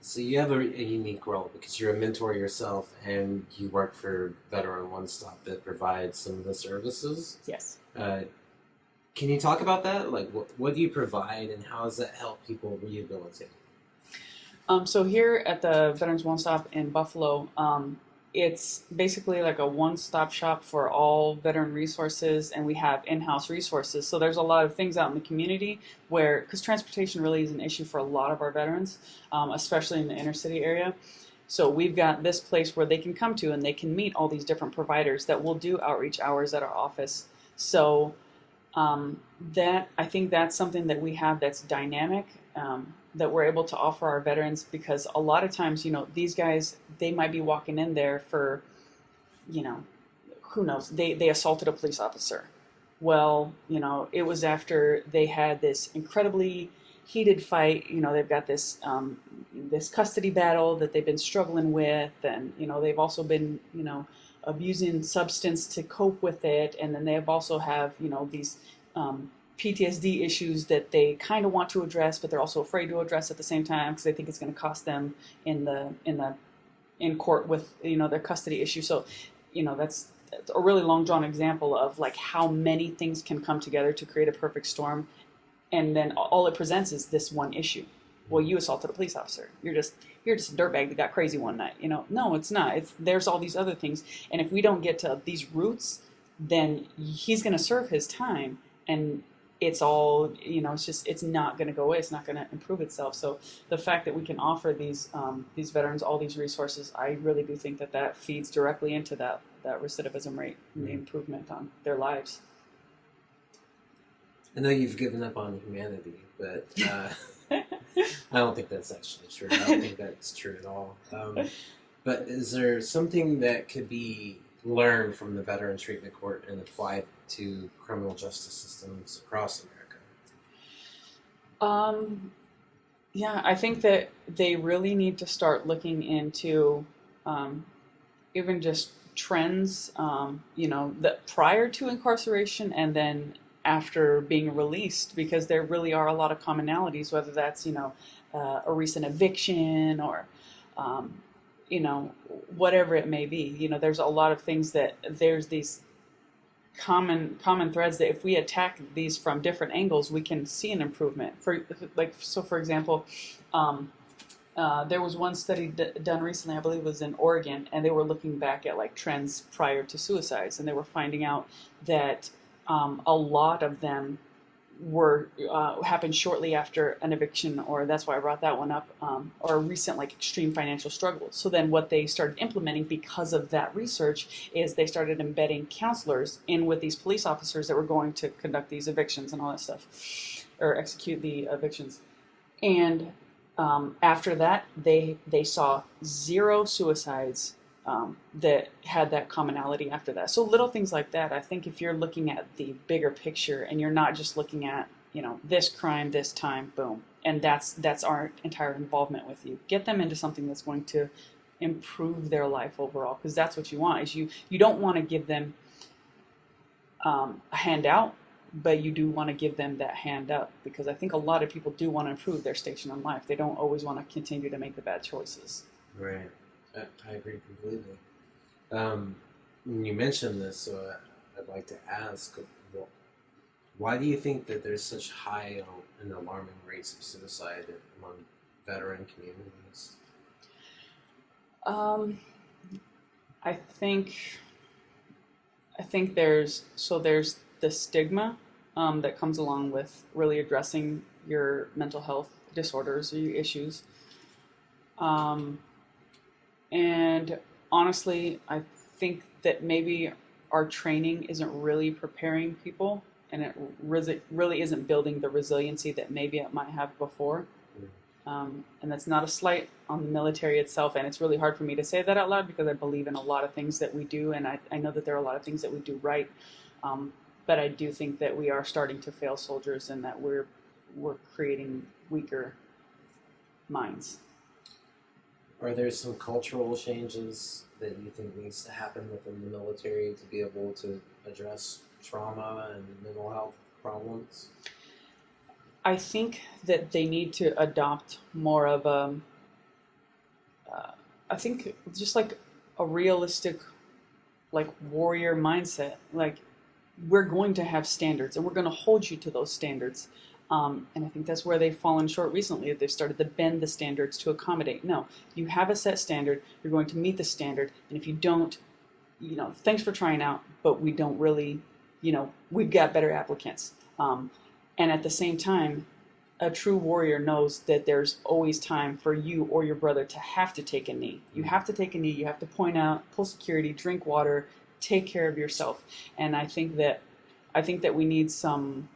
[SPEAKER 1] So you have a unique role because you're a mentor yourself and you work for Veteran One Stop that provides some of the services.
[SPEAKER 2] Yes.
[SPEAKER 1] Can you talk about that? Like, what do you provide and how does that help people rehabilitate?
[SPEAKER 2] So here at the Veterans One Stop in Buffalo, it's basically like a one-stop shop for all veteran resources, and we have in-house resources. So there's a lot of things out in the community because transportation really is an issue for a lot of our veterans, especially in the inner city area. So we've got this place where they can come to and they can meet all these different providers that will do outreach hours at our office. So I think that's something that we have that's dynamic, that we're able to offer our veterans, because a lot of times, you know, these guys, they might be walking in there for, you know, who knows, they assaulted a police officer. Well, you know, it was after they had this incredibly heated fight. You know, they've got this this custody battle that they've been struggling with, and, you know, they've also been, you know, abusing substance to cope with it, and then they also have, you know, these PTSD issues that they kind of want to address, but they're also afraid to address at the same time because they think it's going to cost them in court with, you know, their custody issue. So, you know, that's a really long drawn example of like how many things can come together to create a perfect storm, and then all it presents is this one issue. Well, you assaulted a police officer. You're just a dirtbag that got crazy one night. You know, no, it's not. There's all these other things, and if we don't get to these roots, then he's going to serve his time, and it's all, you know, it's not going to go away. It's not going to improve itself. So the fact that we can offer these veterans all these resources, I really do think that feeds directly into that recidivism rate and the improvement on their lives.
[SPEAKER 1] I know you've given up on humanity, but I don't think that's actually true. I don't think that's true at all. But is there something that could be learned from the Veteran Treatment Court and applied to criminal justice systems across America?
[SPEAKER 2] Yeah, I think that they really need to start looking into even just trends, that prior to incarceration and then after being released, because there really are a lot of commonalities, whether that's, a recent eviction or, whatever it may be. There's a lot of things that there's these common threads that if we attack these from different angles, we can see an improvement. For example, there was one study done recently, I believe it was in Oregon, and they were looking back at like trends prior to suicides, and they were finding out that a lot of them were happened shortly after an eviction, or that's why I brought that one up, or a recent like extreme financial struggle. So then what they started implementing because of that research is they started embedding counselors in with these police officers that were going to conduct these evictions and all that stuff, or execute the evictions. And after that, they saw 0 suicides that had that commonality after that. So little things like that. I think if you're looking at the bigger picture and you're not just looking at, this crime, this time, boom, and that's our entire involvement with you. Get them into something that's going to improve their life overall, because that's what you want. Is you don't want to give them a handout, but you do want to give them that hand up, because I think a lot of people do want to improve their station in life. They don't always want to continue to make the bad choices.
[SPEAKER 1] Right. I agree completely. You mentioned this, so I'd like to ask, why do you think that there's such high and alarming rates of suicide among veteran communities?
[SPEAKER 2] I think there's the stigma that comes along with really addressing your mental health disorders or your issues. And honestly, I think that maybe our training isn't really preparing people, and it really isn't building the resiliency that maybe it might have before. And that's not a slight on the military itself, and it's really hard for me to say that out loud because I believe in a lot of things that we do, and I know that there are a lot of things that we do right. But I do think that we are starting to fail soldiers, and that we're creating weaker minds.
[SPEAKER 1] Are there some cultural changes that you think needs to happen within the military to be able to address trauma and mental health problems?
[SPEAKER 2] I think that they need to adopt more of I think just like a realistic, like warrior mindset. Like, we're going to have standards, and we're going to hold you to those standards. And I think that's where they've fallen short recently. They've started to bend the standards to accommodate. No, you have a set standard. You're going to meet the standard. And if you don't, thanks for trying out, but we don't really, we've got better applicants. And at the same time, a true warrior knows that there's always time for you or your brother to have to take a knee. You have to take a knee. You have to point out, pull security, drink water, take care of yourself. And I think that we need some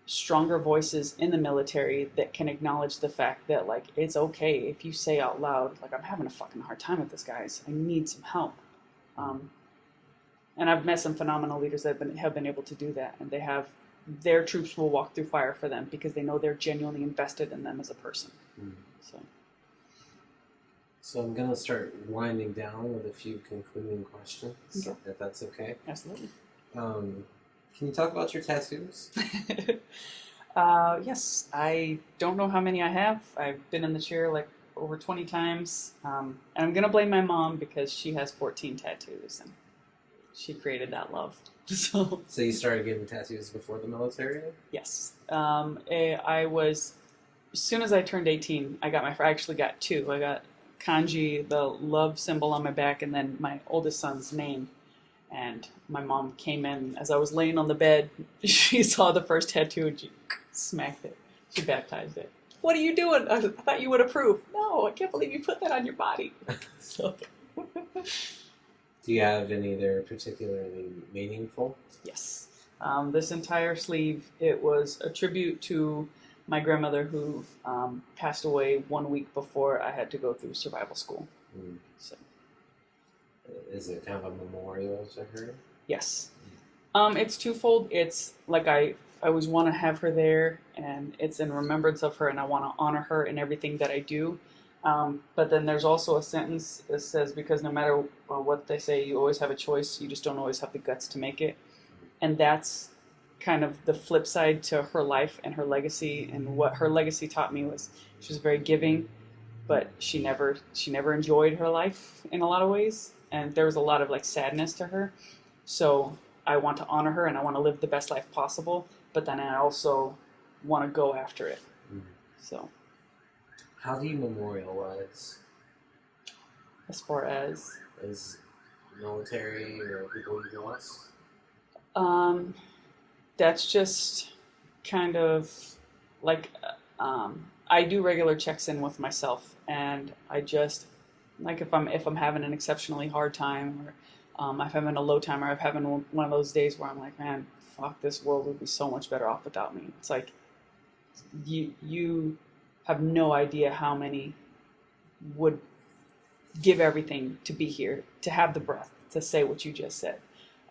[SPEAKER 2] stronger voices in the military that can acknowledge the fact that, like, it's okay if you say out loud, like, I'm having a fucking hard time with this, guys. I need some help. And I've met some phenomenal leaders that have been able to do that, and their troops will walk through fire for them because they know they're genuinely invested in them as a person.
[SPEAKER 1] So I'm going to start winding down with a few concluding questions, if that's okay.
[SPEAKER 2] Absolutely.
[SPEAKER 1] Can you talk about your tattoos?
[SPEAKER 2] Yes, I don't know how many I have. I've been in the chair like over 20 times. And I'm going to blame my mom because she has 14 tattoos, and she created that love. So
[SPEAKER 1] you started getting tattoos before the military?
[SPEAKER 2] Yes. As soon as I turned 18, I actually got 2. I got kanji, the love symbol on my back, and then my oldest son's name. And my mom came in as I was laying on the bed. She saw the first tattoo and she smacked it. She baptized it. What are you doing? I thought you would approve. No, I can't believe you put that on your body. So.
[SPEAKER 1] Do you have any that are particularly meaningful?
[SPEAKER 2] Yes. This entire sleeve, it was a tribute to my grandmother who passed away 1 week before I had to go through survival school. So.
[SPEAKER 1] Is it kind of a memorial to her?
[SPEAKER 2] Yes. It's twofold. It's like I always want to have her there, and it's in remembrance of her, and I want to honor her in everything that I do. But then there's also a sentence that says, because no matter what they say, you always have a choice. You just don't always have the guts to make it. And that's kind of the flip side to her life and her legacy. And what her legacy taught me was she was very giving, but she never enjoyed her life in a lot of ways. And there was a lot of like sadness to her. So I want to honor her and I want to live the best life possible. But then I also want to go after it. So.
[SPEAKER 1] How do you memorialize?
[SPEAKER 2] As far as
[SPEAKER 1] military or people you lost?
[SPEAKER 2] That's just kind of like I do regular checks in with myself, and I just like if I'm having an exceptionally hard time, or I'm having a low time, or I'm having one of those days where I'm like, man, fuck, this world would be so much better off without me. It's like you have no idea how many would give everything to be here, to have the breath, to say what you just said.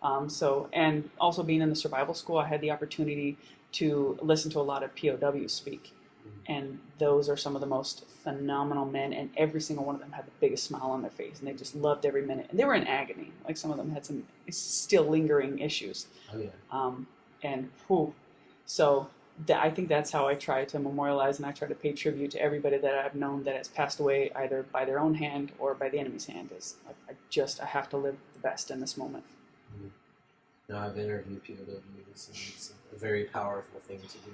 [SPEAKER 2] And also being in the survival school, I had the opportunity to listen to a lot of POWs speak. And those are some of the most phenomenal men, and every single one of them had the biggest smile on their face, and they just loved every minute. And they were in agony. Like some of them had some still lingering issues.
[SPEAKER 1] Oh, yeah.
[SPEAKER 2] So I think that's how I try to memorialize, and I try to pay tribute to everybody that I've known that has passed away either by their own hand or by the enemy's hand. I have to live the best in this moment.
[SPEAKER 1] Now, I've interviewed POWs, and it's a very powerful thing to do.